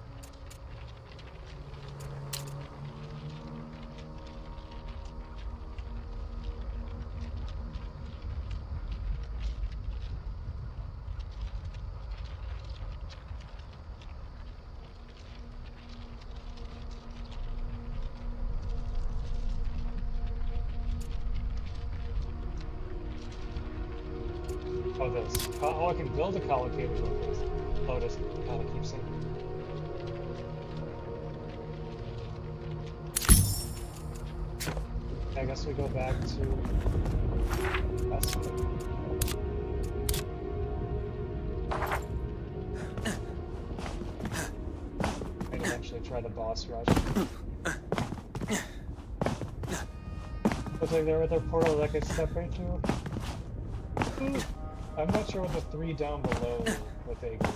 Speaker 2: Oh, this. Oh, I can build a collocated Lotus. God, I keep saying. I guess we go back to West. I'd eventually try the boss rush. Looks like they're with their portal that I could step right through. I'm not sure what the three down below what they go to.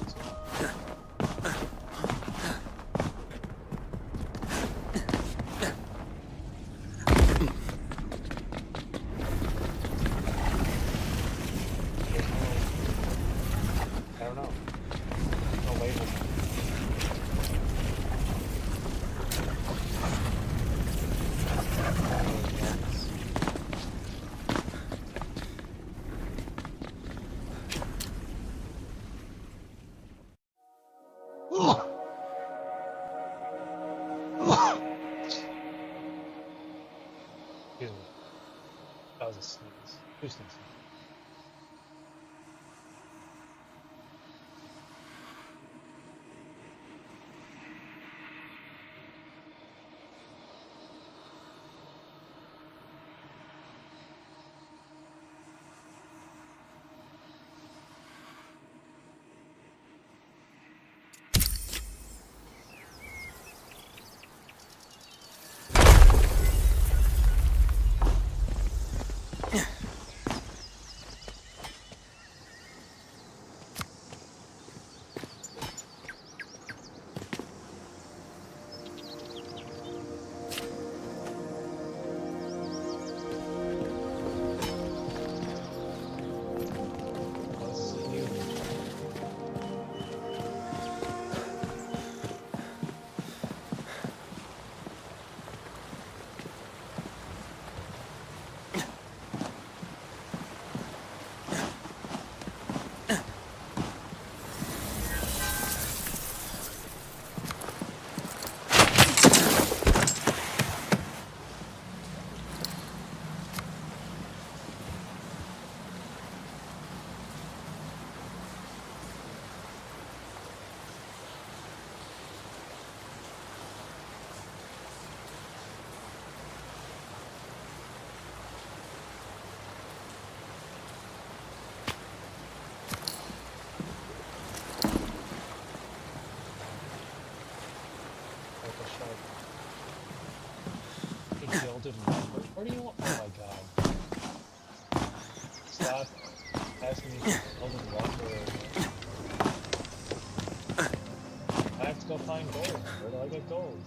Speaker 2: I don't know. No labels. Excuse me. That was a sneeze. Two sneezes. Gilded lumber. Where do you want? Oh my god. Stop asking me for gilded lumber. I have to go find gold. Where do I get gold?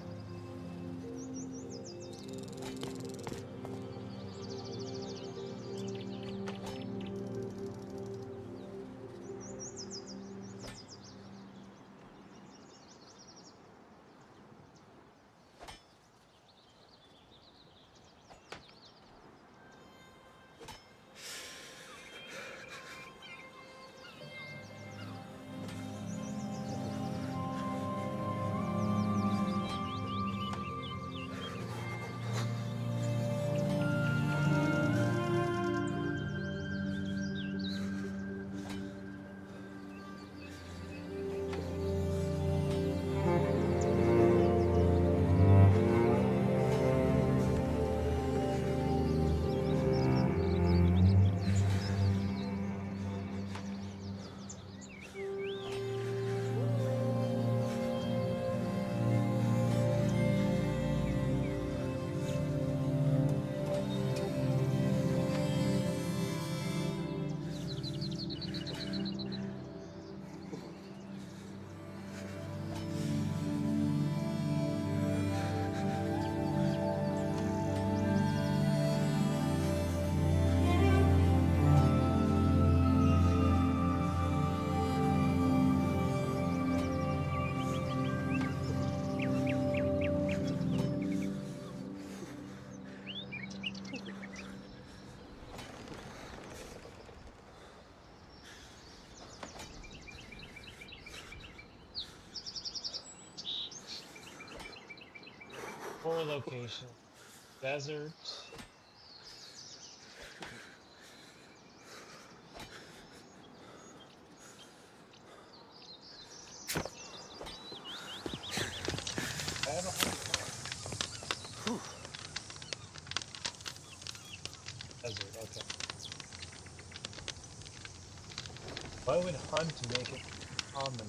Speaker 2: Poor location. Desert. I have a hunt. Desert, okay. Why would hunt make it common?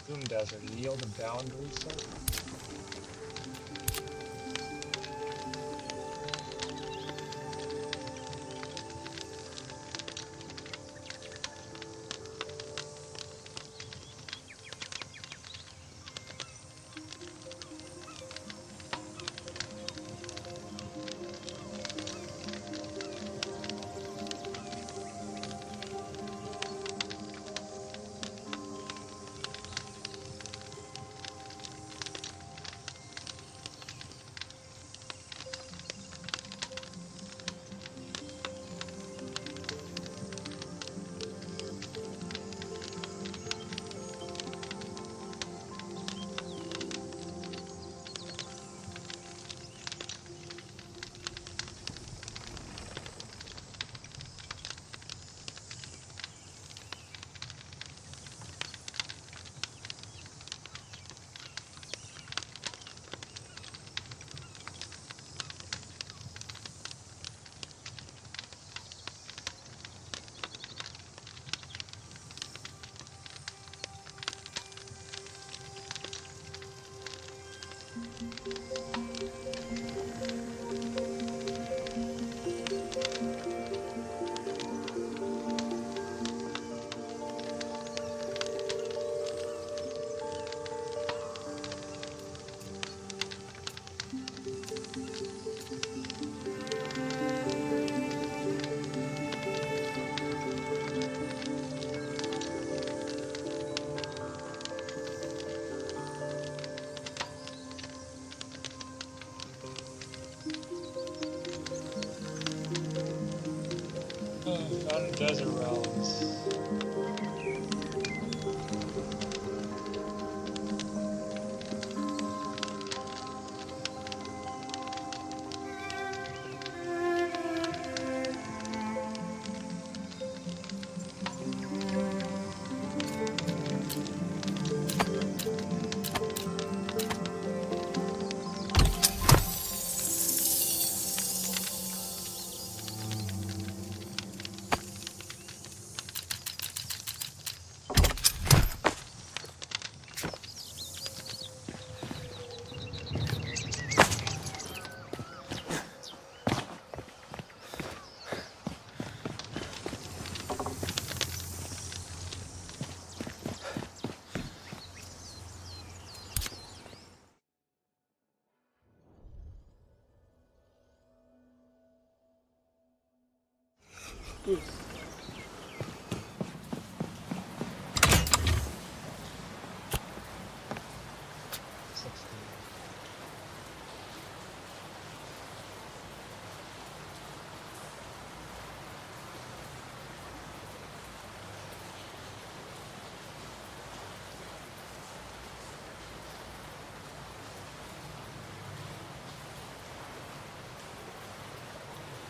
Speaker 2: Doom Desert, yield a boundary set? Found desert realms. Ooh. 60.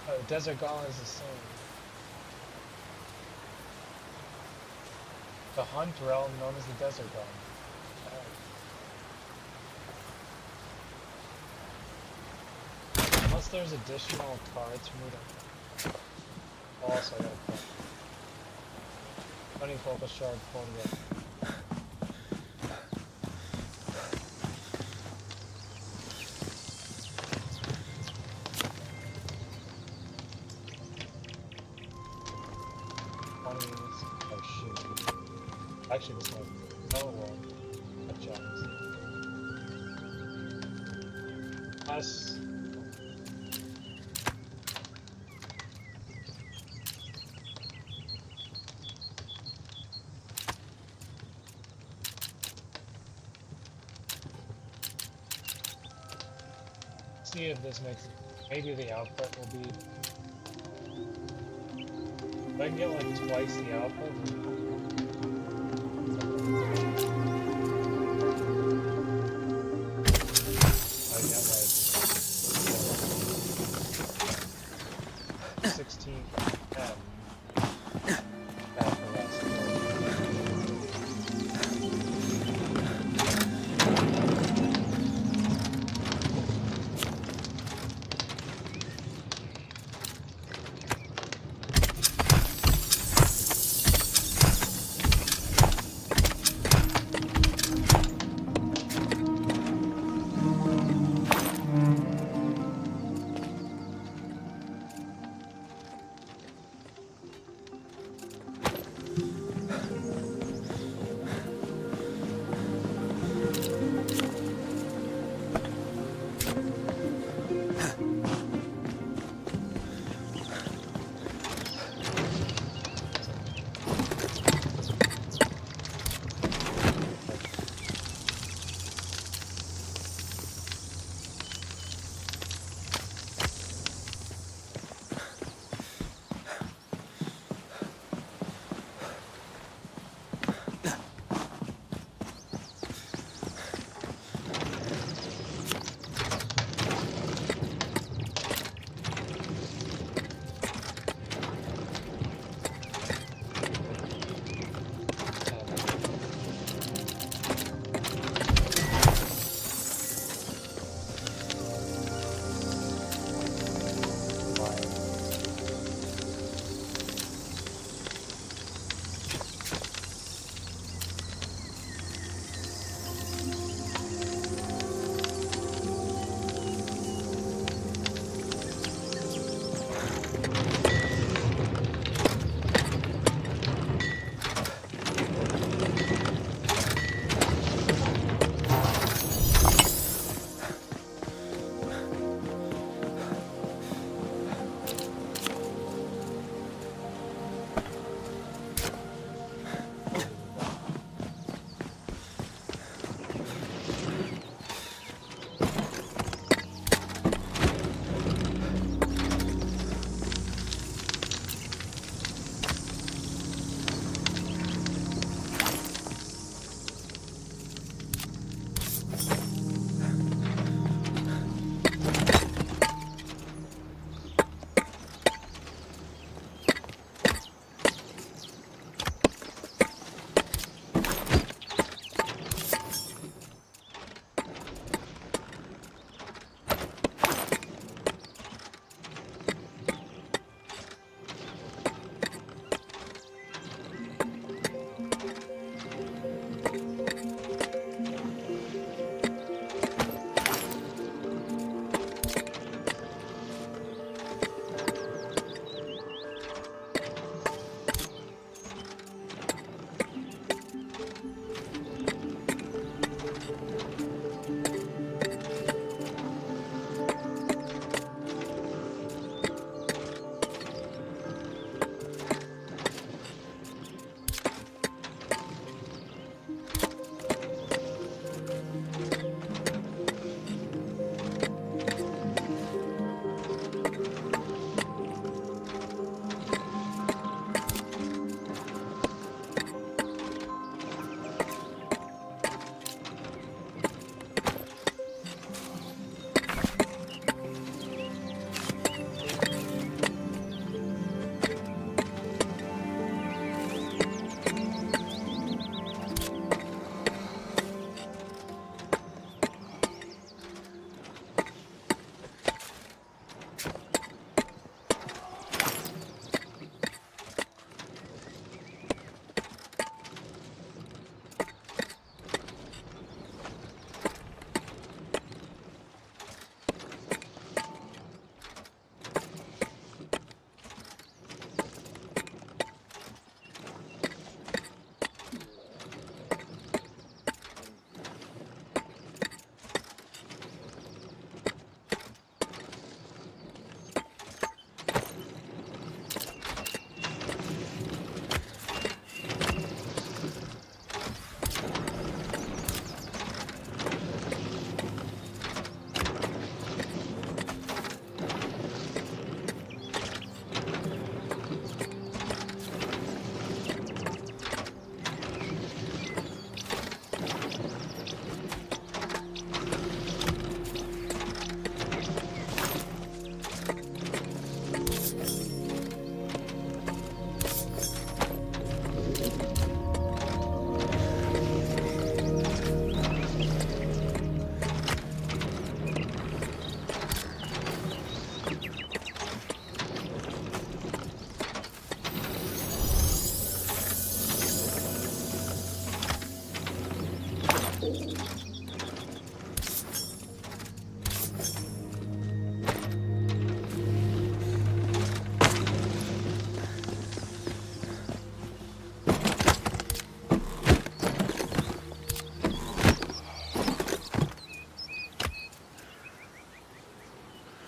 Speaker 2: Oh, Desert Golem is the same. The hunt realm known as the Desert Golem. Unless there's additional cards for me to... Also, I gotta put 20 focus shard, 40 up. Oh shoot. Actually, this one. Oh well. That jumps. Us. See if this makes it. Maybe the output will be. If I can get like twice the output. I get like 16 M. After last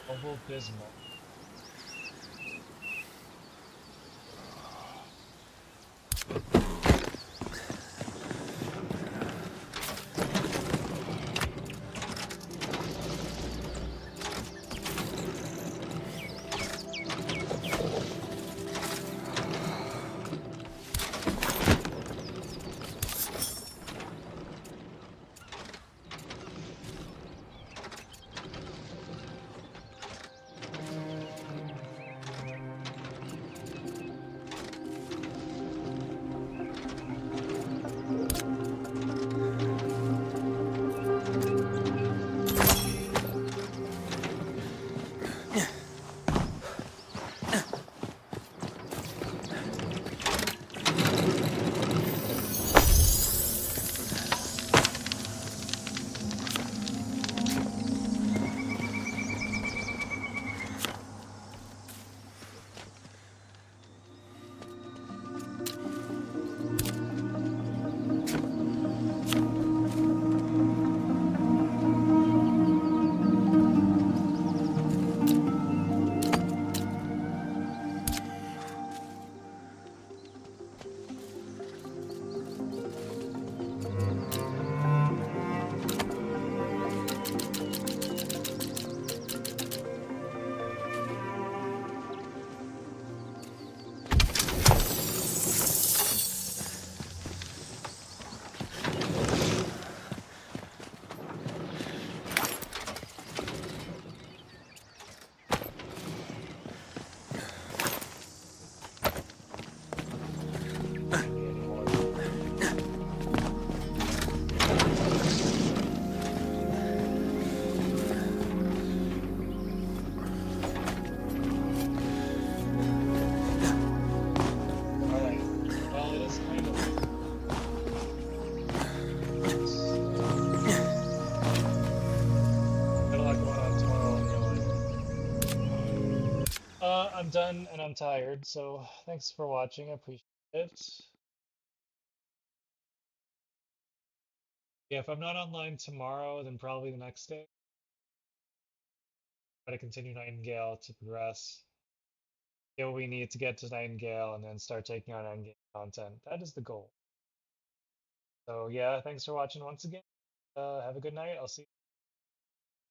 Speaker 2: Mobile Bismol. Alright. Well, it is kind of late. Got a lot going on tomorrow anyway. I'm done and I'm tired, so thanks for watching. I appreciate it. Yeah, if I'm not online tomorrow, then probably the next day. Try to continue Nightingale to progress. Get what we need to get to Nightingale and then start taking on endgame content. That is the goal. So yeah, thanks for watching once again. Have a good night. I'll see you.